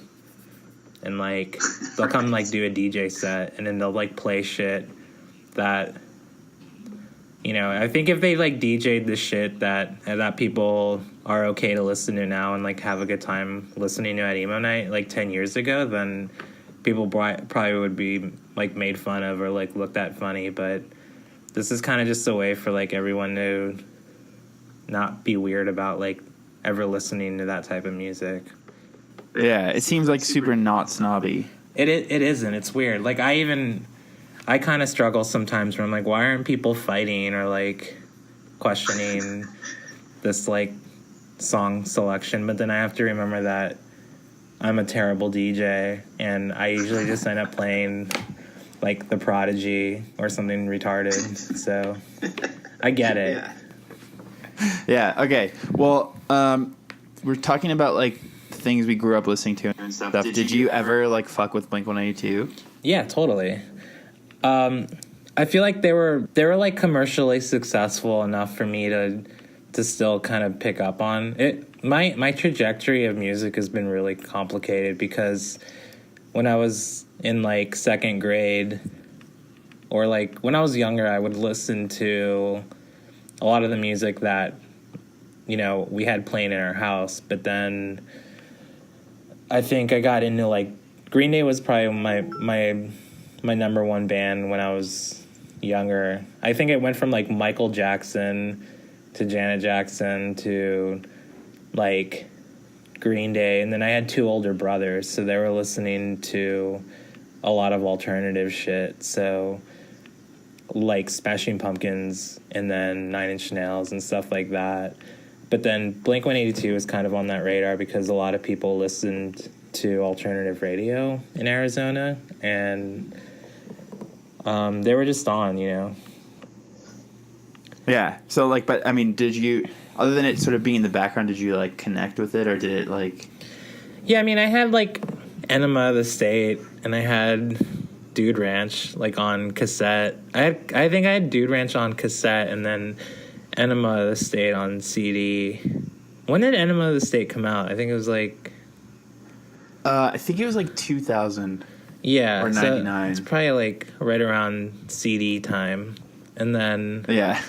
and like they'll come like do a DJ set, and then they'll like play shit that, you know, I think if they like DJ'd the shit that people are okay to listen to now and like have a good time listening to at emo night like 10 years ago, then people probably would be like made fun of or like looked at funny. But this is kind of just a way for like everyone to not be weird about like ever listening to that type of music. Yeah, it seems like super not snobby. It isn't. It's weird. Like I kind of struggle sometimes where I'm like, why aren't people fighting or like questioning this like song selection? But then I have to remember that I'm a terrible DJ and I usually just end up playing like The Prodigy or something retarded. So I get it. Yeah. Okay. Well, we're talking about like things we grew up listening to and stuff. Did you ever like fuck with Blink-182? Yeah, totally. I feel like they were like commercially successful enough for me to still kind of pick up on it. My trajectory of music has been really complicated because when I was in like second grade or like when I was younger, I would listen to a lot of the music that, you know, we had playing in our house. But then I think I got into like Green Day was probably my number one band when I was younger. I think it went from like Michael Jackson to Janet Jackson to like Green Day, and then I had two older brothers, so they were listening to a lot of alternative shit, so like Smashing Pumpkins and then Nine Inch Nails and stuff like that. But then Blink-182 was kind of on that radar because a lot of people listened to alternative radio in Arizona, and they were just on, you know. Yeah. So like, but I mean, did you, other than it sort of being in the background, did you like connect with it, or did it like? Yeah, I mean, I had like Enema of the State, and I had Dude Ranch like on cassette. I think I had Dude Ranch on cassette, and then Enema of the State on CD. When did Enema of the State come out? I think it was like I think it was like 2000. Yeah, or 99. So it's probably like right around CD time, and then yeah.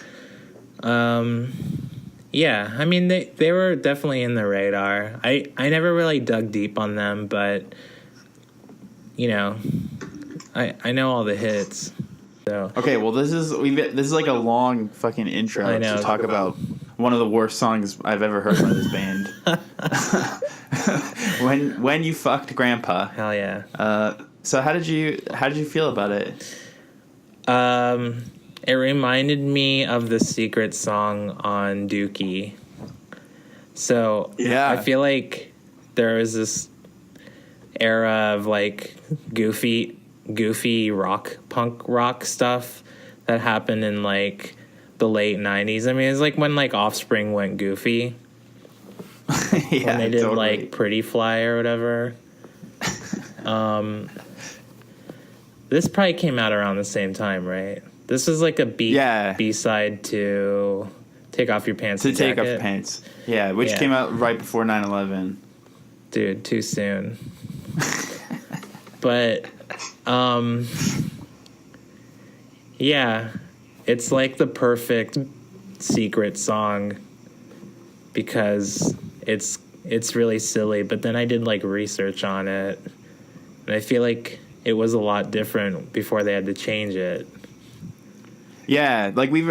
Yeah, I mean they were definitely in the radar. I never really dug deep on them, but you know, I know all the hits. So Okay, well this is like a long fucking intro I know. to talk about one of the worst songs I've ever heard by this band. When You Fucked Grandpa. Hell yeah. So how did you feel about it? It reminded me of the Secret song on Dookie. So Yeah. I feel like there was this era of like goofy punk rock stuff that happened in like the late 90s. I mean, it's like when like Offspring went goofy. Yeah, When they did totally. like Pretty Fly or whatever. This probably came out around the same time, right? This is like a B-side to Take Off Your Pants To and Take Off Jacket. Your Pants. Yeah, which Yeah. came out right before 9/11. Dude, too soon. But yeah, it's like the perfect Secret song because it's really silly, but then I did like research on it, and I feel like it was a lot different before they had to change it. Yeah, like we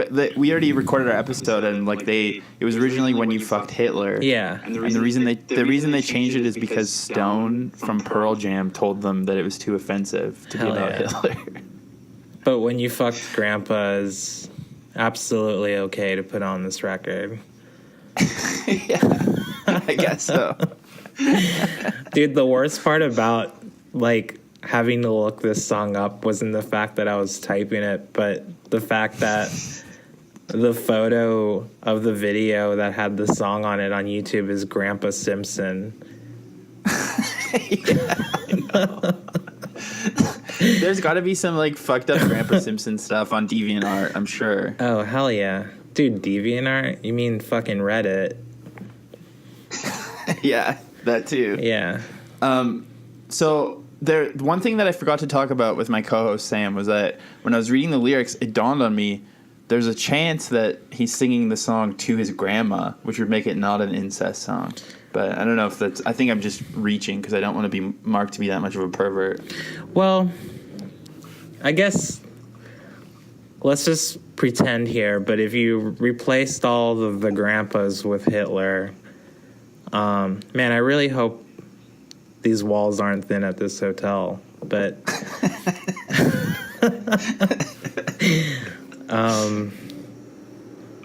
already recorded our episode, and like it was originally When You Fucked Hitler. Yeah. and the reason they changed it is because Stone from Pearl Jam told them that it was too offensive to be Hell about yeah. Hitler. But When You Fucked Grandpa is absolutely okay to put on this record. I guess so. Dude, the worst part about like having to look this song up wasn't the fact that I was typing it, but the fact that the photo of the video that had the song on it on YouTube is Grandpa Simpson. There's got to be some like fucked up Grandpa Simpson stuff on DeviantArt, I'm sure. Oh, hell yeah. Dude, DeviantArt? You mean fucking Reddit? Yeah, that too. Yeah. So one thing that I forgot to talk about with my co-host Sam was that when I was reading the lyrics, it dawned on me there's a chance that he's singing the song to his grandma, which would make it not an incest song. But I don't know if that's... I think I'm just reaching because I don't want to be marked to be that much of a pervert. Well, I guess let's just pretend here, but if you replaced all of the grandpas with Hitler, man, I really hope these walls aren't thin at this hotel. But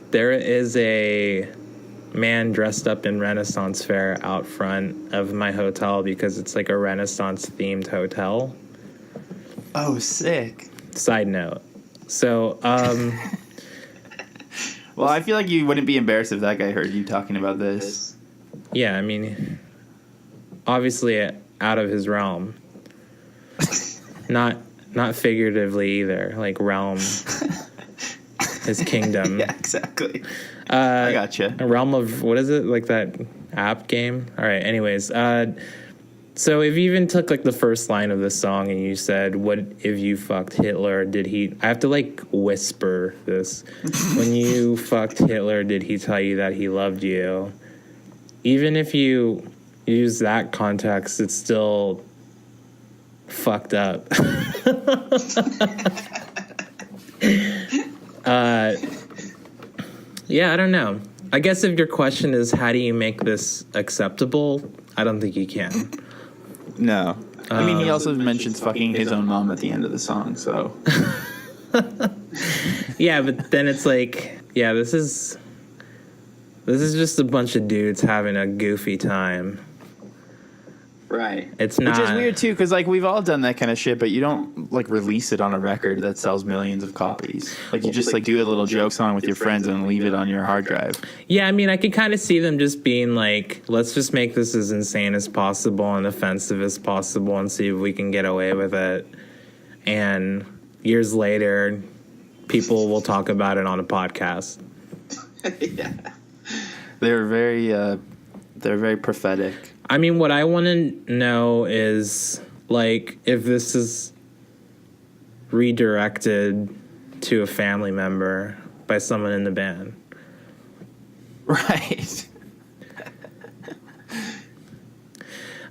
there is a man dressed up in Renaissance fair out front of my hotel because it's like a Renaissance themed hotel. Oh, sick. Side note. So, well, I feel like you wouldn't be embarrassed if that guy heard you talking about this. yeah, I mean, obviously out of his realm. Not figuratively either, like realm. His kingdom. Yeah, exactly. I gotcha. A realm of, what is it? Like that app game? All right, anyways. So if you even took like the first line of the song and you said, what if you fucked Hitler, I have to like whisper this. When you fucked Hitler, did he tell you that he loved you? Even if you use that context, it's still fucked up. Yeah, I don't know. I guess if your question is how do you make this acceptable, I don't think you can. No. I mean, he also mentions fucking his own mom at the end of the song, so. Yeah, but then it's like, yeah, this is just a bunch of dudes having a goofy time. Right. It's not. Which is weird, too, because, like, we've all done that kind of shit, but you don't, like, release it on a record that sells millions of copies. Like, you just, like, do a little joke song with your friends and leave it on your hard drive. Yeah, I mean, I could kind of see them just being like, let's just make this as insane as possible and offensive as possible and see if we can get away with it. And years later, people will talk about it on a podcast. Yeah. They're very prophetic. I mean, what I want to know is, like, if this is redirected to a family member by someone in the band. Right.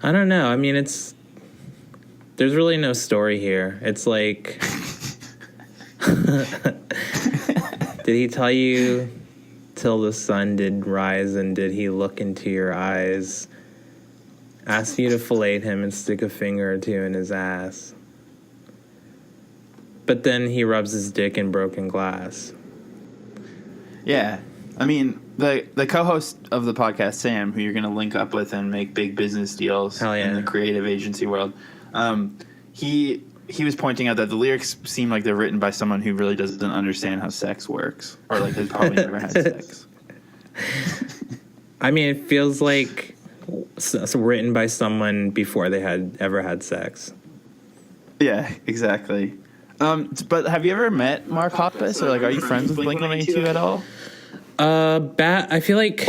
I don't know. I mean, there's really no story here. It's like, did he tell you till the sun did rise and did he look into your eyes? Ask you to fillet him and stick a finger or two in his ass. But then he rubs his dick in broken glass. Yeah. I mean, the co-host of the podcast, Sam, who you're going to link up with and make big business deals in the creative agency world, he was pointing out that the lyrics seem like they're written by someone who really doesn't understand how sex works, or like has probably never had sex. I mean, it feels like written by someone before they had ever had sex. Yeah, exactly. But have you ever met Mark Hoppus, or like, are you friends with Blink-182 at all? I feel like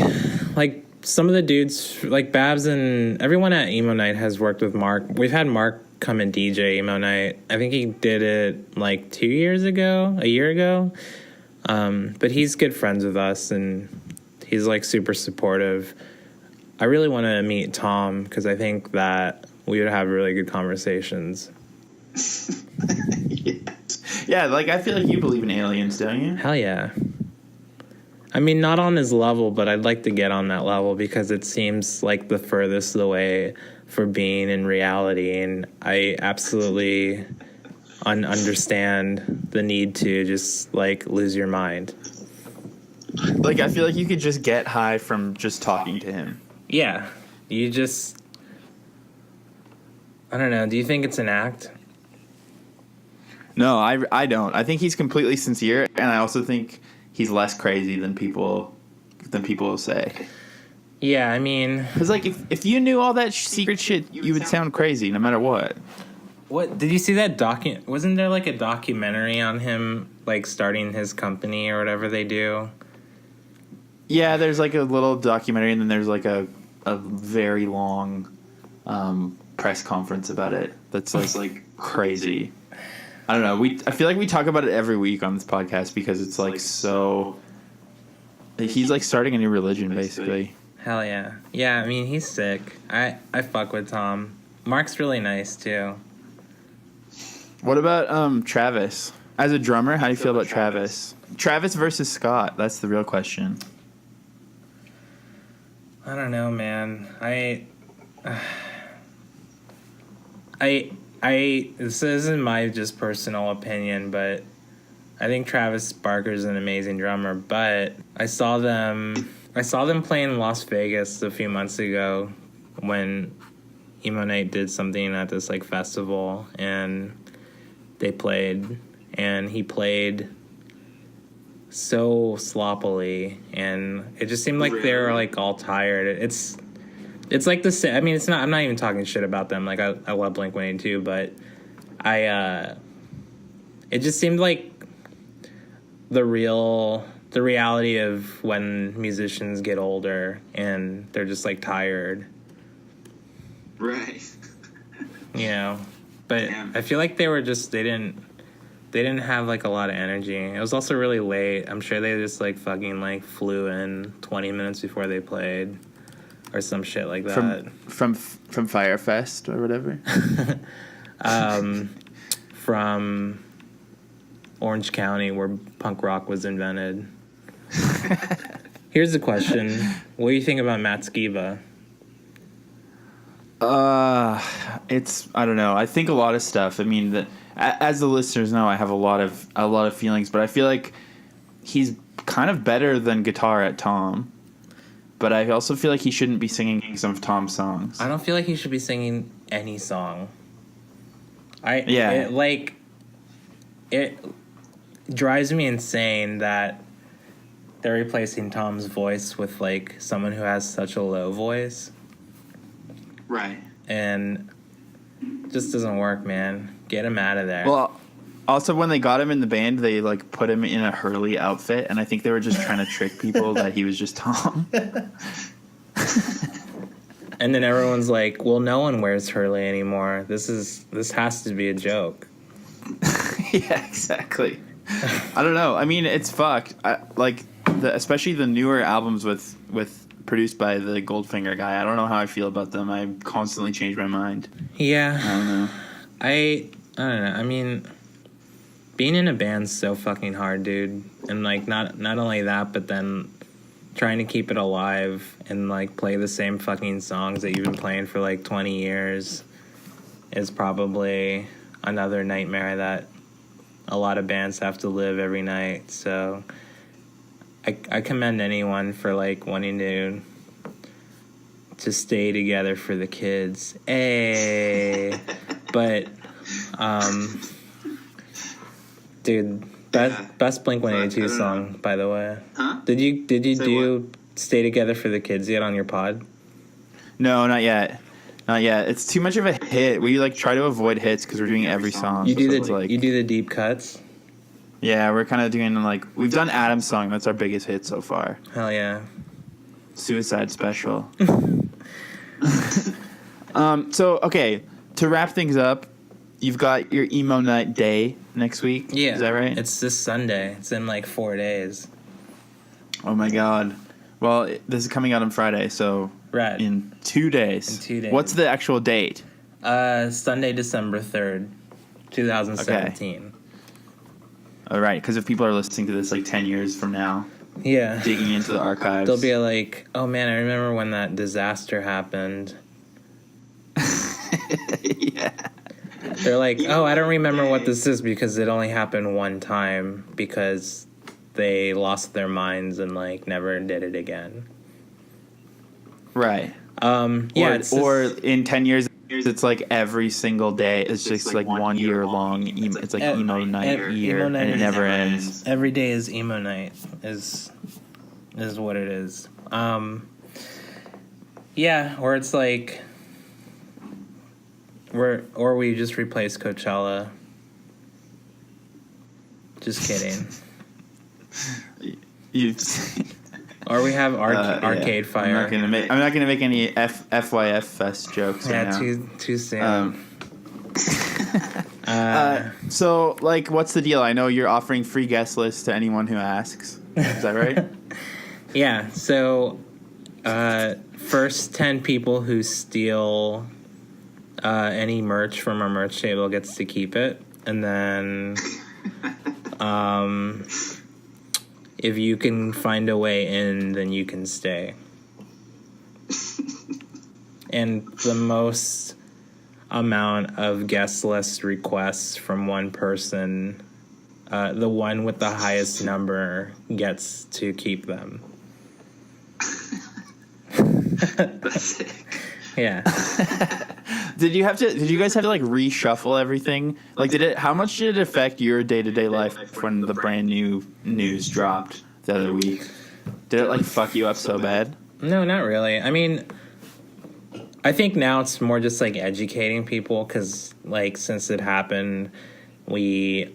some of the dudes, like Babs and everyone at Emo Night has worked with Mark. We've had Mark come and DJ Emo Night. I think he did it like a year ago. But he's good friends with us and he's like super supportive. I really want to meet Tom because I think that we would have really good conversations. Yeah, like I feel like you believe in aliens, don't you? Hell yeah. I mean, not on his level, but I'd like to get on that level because it seems like the furthest away for being in reality, and I absolutely understand the need to just like lose your mind. Like I feel like you could just get high from just talking to him. Yeah, you just, I don't know. Do you think it's an act? No, I don't. I think he's completely sincere, and I also think he's less crazy than people say. Yeah, I mean, because like if you knew all that secret shit, you would sound crazy no matter what. What did you see that wasn't there like a documentary on him like starting his company or whatever they do? Yeah, there's like a little documentary, and then there's like a very long press conference about it. That's like crazy. I don't know. I feel like we talk about it every week on this podcast because it's like so. He's like starting a new religion, basically. Hell yeah. Yeah, I mean, he's sick. I fuck with Tom. Mark's really nice, too. What about Travis? As a drummer, how do you feel about Travis? Travis versus Scott, that's the real question. I don't know, man. This isn't my just personal opinion, but I think Travis Barker's an amazing drummer, but I saw them play in Las Vegas a few months ago when Emo Night did something at this like festival, and they played, and he played so sloppily, and it just seemed like they were like all tired. It's like the same. I mean, it's not. I'm not even talking shit about them. Like I love Blink-182, but it just seemed like the reality of when musicians get older and they're just like tired. Right. You know, but damn. I feel like they didn't have like a lot of energy. It was also really late. I'm sure they just like fucking like flew in 20 minutes before they played. Or some shit like that. From Firefest or whatever? from Orange County, where punk rock was invented. Here's the question: what do you think about Matt Skiba? I don't know. I think a lot of stuff. I mean, as the listeners know, I have a lot of feelings, but I feel like he's kind of better than guitar at Tom. But I also feel like he shouldn't be singing some of Tom's songs. I don't feel like he should be singing any song. Yeah. It drives me insane that they're replacing Tom's voice with like someone who has such a low voice. Right. And just doesn't work, man. Get him out of there. Well, also when they got him in the band, they like put him in a Hurley outfit, and I think they were just trying to trick people that he was just Tom. And then everyone's like, "Well, no one wears Hurley anymore. This has to be a joke." Yeah, exactly. I don't know. I mean, it's fucked. Especially the newer albums with produced by the Goldfinger guy. I don't know how I feel about them. I constantly change my mind. Yeah. I don't know. I don't know. I mean, being in a band's so fucking hard, dude. And like not only that, but then trying to keep it alive and like play the same fucking songs that you've been playing for like 20 years is probably another nightmare that a lot of bands have to live every night. So I commend anyone for like wanting to stay together for the kids. Hey. But dude, best Blink-182 song, by the way. Huh? Did you do Stay Together for the Kids yet on your pod? No, not yet. Not yet. It's too much of a hit. We like try to avoid hits because we're doing every song. You do so you do the deep cuts? Yeah, we're kind of doing like we've done Adam's song. That's our biggest hit so far. Hell yeah. Suicide Special. So okay, to wrap things up, you've got your emo night day next week. Yeah, is that right? It's this Sunday. It's in like 4 days. Oh my god. Well, this is coming out on Friday, so right in 2 days. In 2 days. What's the actual date? Sunday, December 3rd, 2017. Okay. All right, because if people are listening to this like 10 years from now, yeah, digging into the archives, they'll be like, "Oh man, I remember when that disaster happened." Yeah. They're like, "Oh, I don't remember what this is because it only happened one time because they lost their minds and like never did it again." Right. Yeah. Or in 10 years, it's like every single day. It's just like 1 year long. It's like emo night year, emo night and it never ends. Every day is emo night. Is what it is. Yeah, or it's like or we just replace Coachella. Just kidding. Or we have Arcade Fire. I'm not gonna make any FYF Fest jokes. Yeah, right now. too soon. So, like, what's the deal? I know you're offering free guest lists to anyone who asks. Is that right? Yeah. So, first 10 people who steal any merch from our merch table gets to keep it, and then, if you can find a way in, then you can stay. And the most amount of guest list requests from one person, the one with the highest number gets to keep them. That's sick. Yeah. Did you guys have to like reshuffle everything? Like, how much did it affect your day-to-day life when the brand new news dropped the other week? Did it like fuck you up so bad? No, not really. I mean, I think now it's more just like educating people because like since it happened, we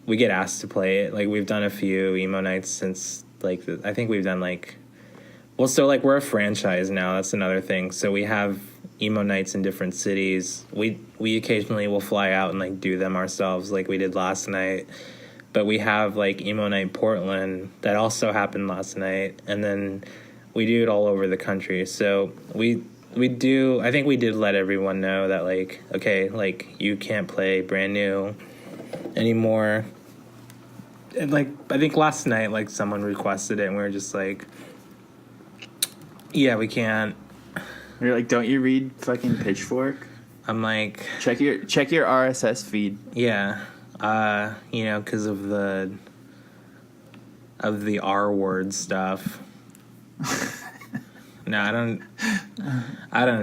get asked to play it. Like we've done a few emo nights since like I think we've done like, well, so like we're a franchise now. That's another thing. So we have emo nights in different cities. We occasionally will fly out and like do them ourselves, like we did last night. But we have like emo night Portland that also happened last night, and then we do it all over the country. So we we do. I think we did let everyone know that, like, okay, like, you can't play Brand New anymore. And, like, I think last night, like, someone requested it, and we were just like, yeah, we can't. You're like, don't you read fucking Pitchfork? I'm like, check your RSS feed. Yeah, you know, because of the R word stuff. No, I don't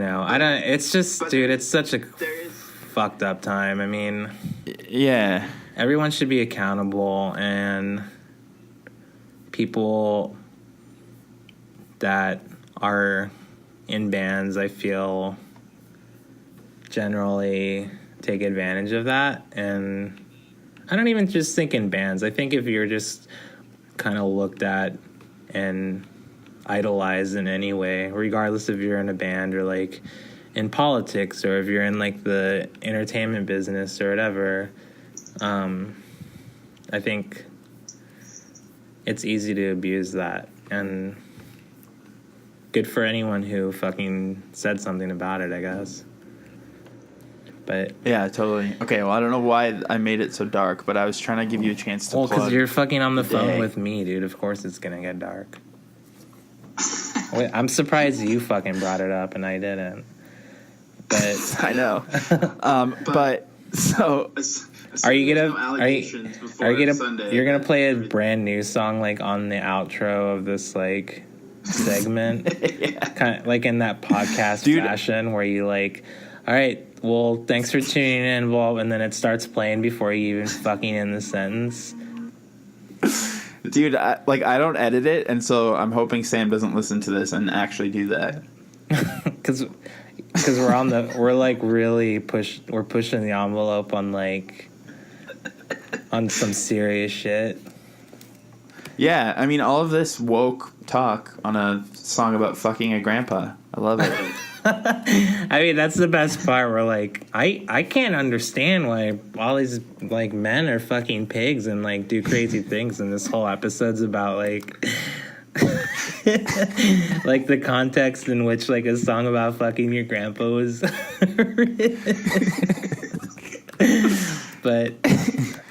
know. It's just, dude, it's such a fucked up time. I mean, yeah, everyone should be accountable, and people that are in bands, I feel, generally take advantage of that. And I don't even just think in bands. I think if you're just kind of looked at and idolized in any way, regardless if you're in a band or like in politics or if you're in like the entertainment business or whatever, I think it's easy to abuse that. And good for anyone who fucking said something about it, I guess. But yeah, totally. Okay, well, I don't know why I made it so dark, but I was trying to give you a chance to well, because you're fucking on the phone day. with me, dude. Of course it's gonna get dark. Wait, I'm surprised you fucking brought it up and I didn't. But I know. But so are you gonna you're gonna play a brand new song like on the outro of this like segment? Yeah. Kind of like in that podcast fashion where you like, all right, well, thanks for tuning in, well, and then it starts playing before you even fucking end the sentence. Dude, I don't edit it, and so I'm hoping Sam doesn't listen to this and actually do that. Because we're pushing the envelope on like on some serious shit. Yeah, I mean, all of this woke talk on a song about fucking a grandpa. I love it. I mean, that's the best part. Where like, I can't understand why all these like men are fucking pigs and like do crazy things, and this whole episode's about like like the context in which like a song about fucking your grandpa was but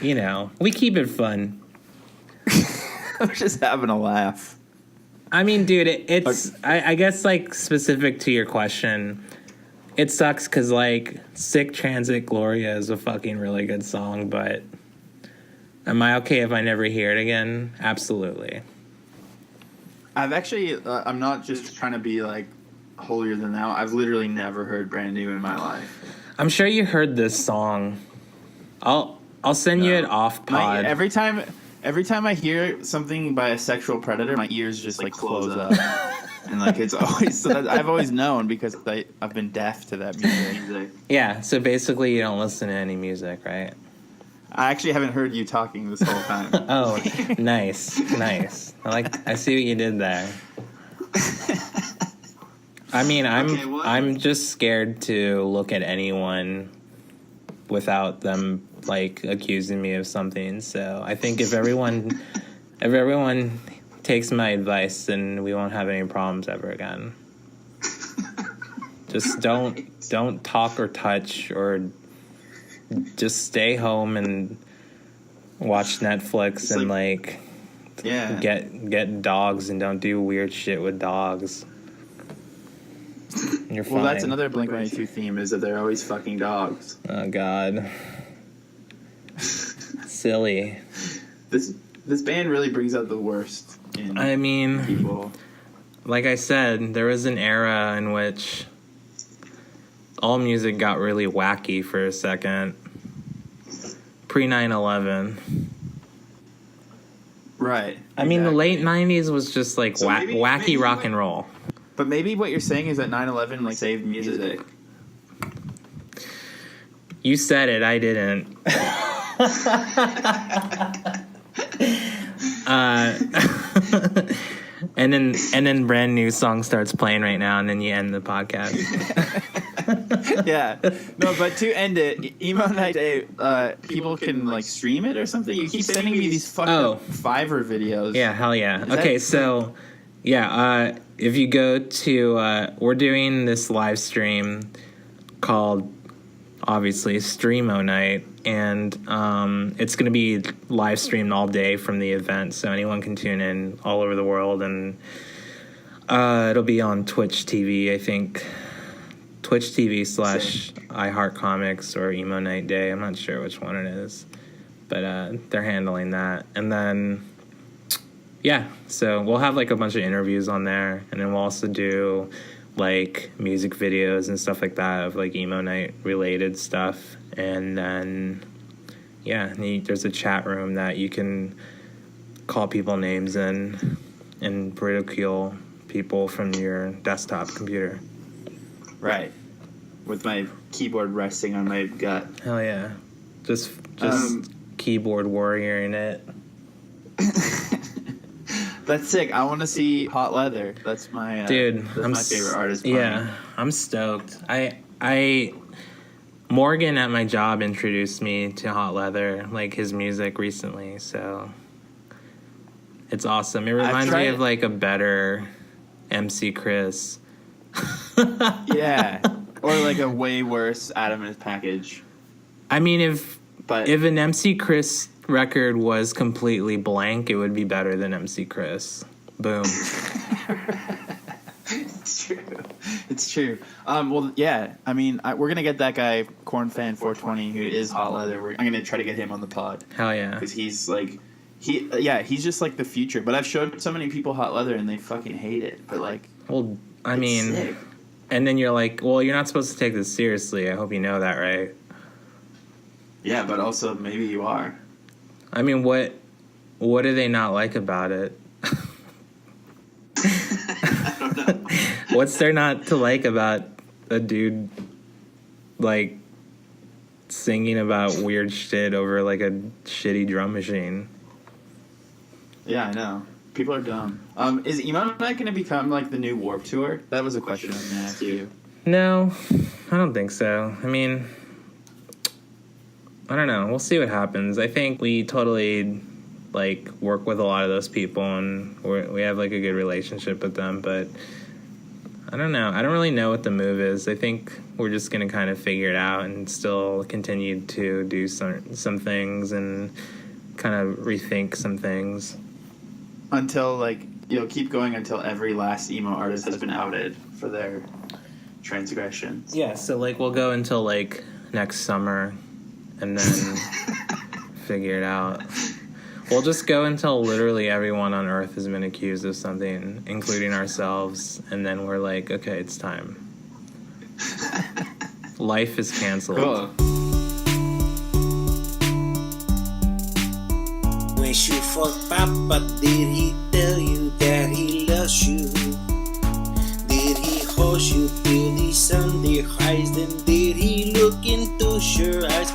you know, we keep it fun. I'm just having a laugh. I mean, dude, it's I guess like specific to your question, it sucks because like Sick Transit Gloria is a fucking really good song, but am I okay if I never hear it again? Absolutely. I've actually I'm not just trying to be like holier than thou. I've literally never heard Brand New in my life. I'm sure you heard this song. I'll send you it off pod. Every time I hear something by a sexual predator, my ears just like close up. And like it's always I've always known because I've been deaf to that music. Yeah, so basically you don't listen to any music, right? I actually haven't heard you talking this whole time. Oh, nice. I see what you did there. I mean, I'm just scared to look at anyone without them like accusing me of something. So I think if everyone takes my advice, then we won't have any problems ever again. Just don't talk or touch or just stay home and watch Netflix and like get dogs and don't do weird shit with dogs. You're fine. Well, that's another Blink-182 theme is that they're always fucking dogs. Oh God. Silly. This band really brings out the worst in people. Like I said, there was an era in which all music got really wacky for a second. Pre 9/11. Right. I mean, the late 90s was just like wacky rock and roll. But maybe what you're saying is that 9/11 like saved music. You said it, I didn't. And then Brand New song starts playing right now, and then you end the podcast. Yeah, no, but to end it, Emo Night Day, people can like stream it or something. You keep sending me these fucking Fiverr videos. Yeah, hell yeah. Okay, so Yeah, if you go to, we're doing this live stream called, obviously, Streamo Night, and it's going to be live streamed all day from the event, so anyone can tune in all over the world, and it'll be on Twitch TV, I think. Twitch TV / iHeartComics or Emo Night Day. I'm not sure which one it is, but they're handling that. And then, yeah, so we'll have like a bunch of interviews on there, and then we'll also do like music videos and stuff like that of like Emo Night related stuff. And then, yeah, there's a chat room that you can call people names in and ridicule people from your desktop computer. Right. With my keyboard resting on my gut. Hell yeah. Just keyboard warrior in it. That's sick. I want to see Hot Leather. That's my dude. That's my favorite artist. Yeah, I'm stoked. I Morgan at my job introduced me to Hot Leather, like his music recently. So it's awesome. It reminds me of like a better MC Chris. Yeah, or like a way worse Adam and his Package. I mean, if an MC Chris record was completely blank, it would be better than MC Chris. Boom. It's true. It's true. Well, yeah. I mean, we're gonna get that guy Corn Fan 420 who is Hot Leather. I'm gonna try to get him on the pod. Hell yeah. Because he's like, he's just like the future. But I've showed so many people Hot Leather and they fucking hate it. But like, well, I mean, sick. And then you're like, well, you're not supposed to take this seriously. I hope you know that, right? Yeah, but also maybe you are. I mean, what do they not like about it? I don't know. What's there not to like about a dude like singing about weird shit over like a shitty drum machine? Yeah, I know. People are dumb. Is Emo Night going to become like the new Warped Tour? That was a question I was going to ask you. No, I don't think so. I mean, I don't know. We'll see what happens. I think we totally like work with a lot of those people, and we have like a good relationship with them. But I don't know. I don't really know what the move is. I think we're just gonna kind of figure it out and still continue to do some things and kind of rethink some things. Until like you'll keep going until every last emo artist has been outed for their transgressions. Yeah. So like we'll go until like next summer. And then figure it out. We'll just go until literally everyone on Earth has been accused of something, including ourselves, and then we're like, okay, it's time. Life is canceled. Cool. When you fuck Papa, did he tell you that he loves you? Did he hold you till the sun did rise? Then did he look into your eyes?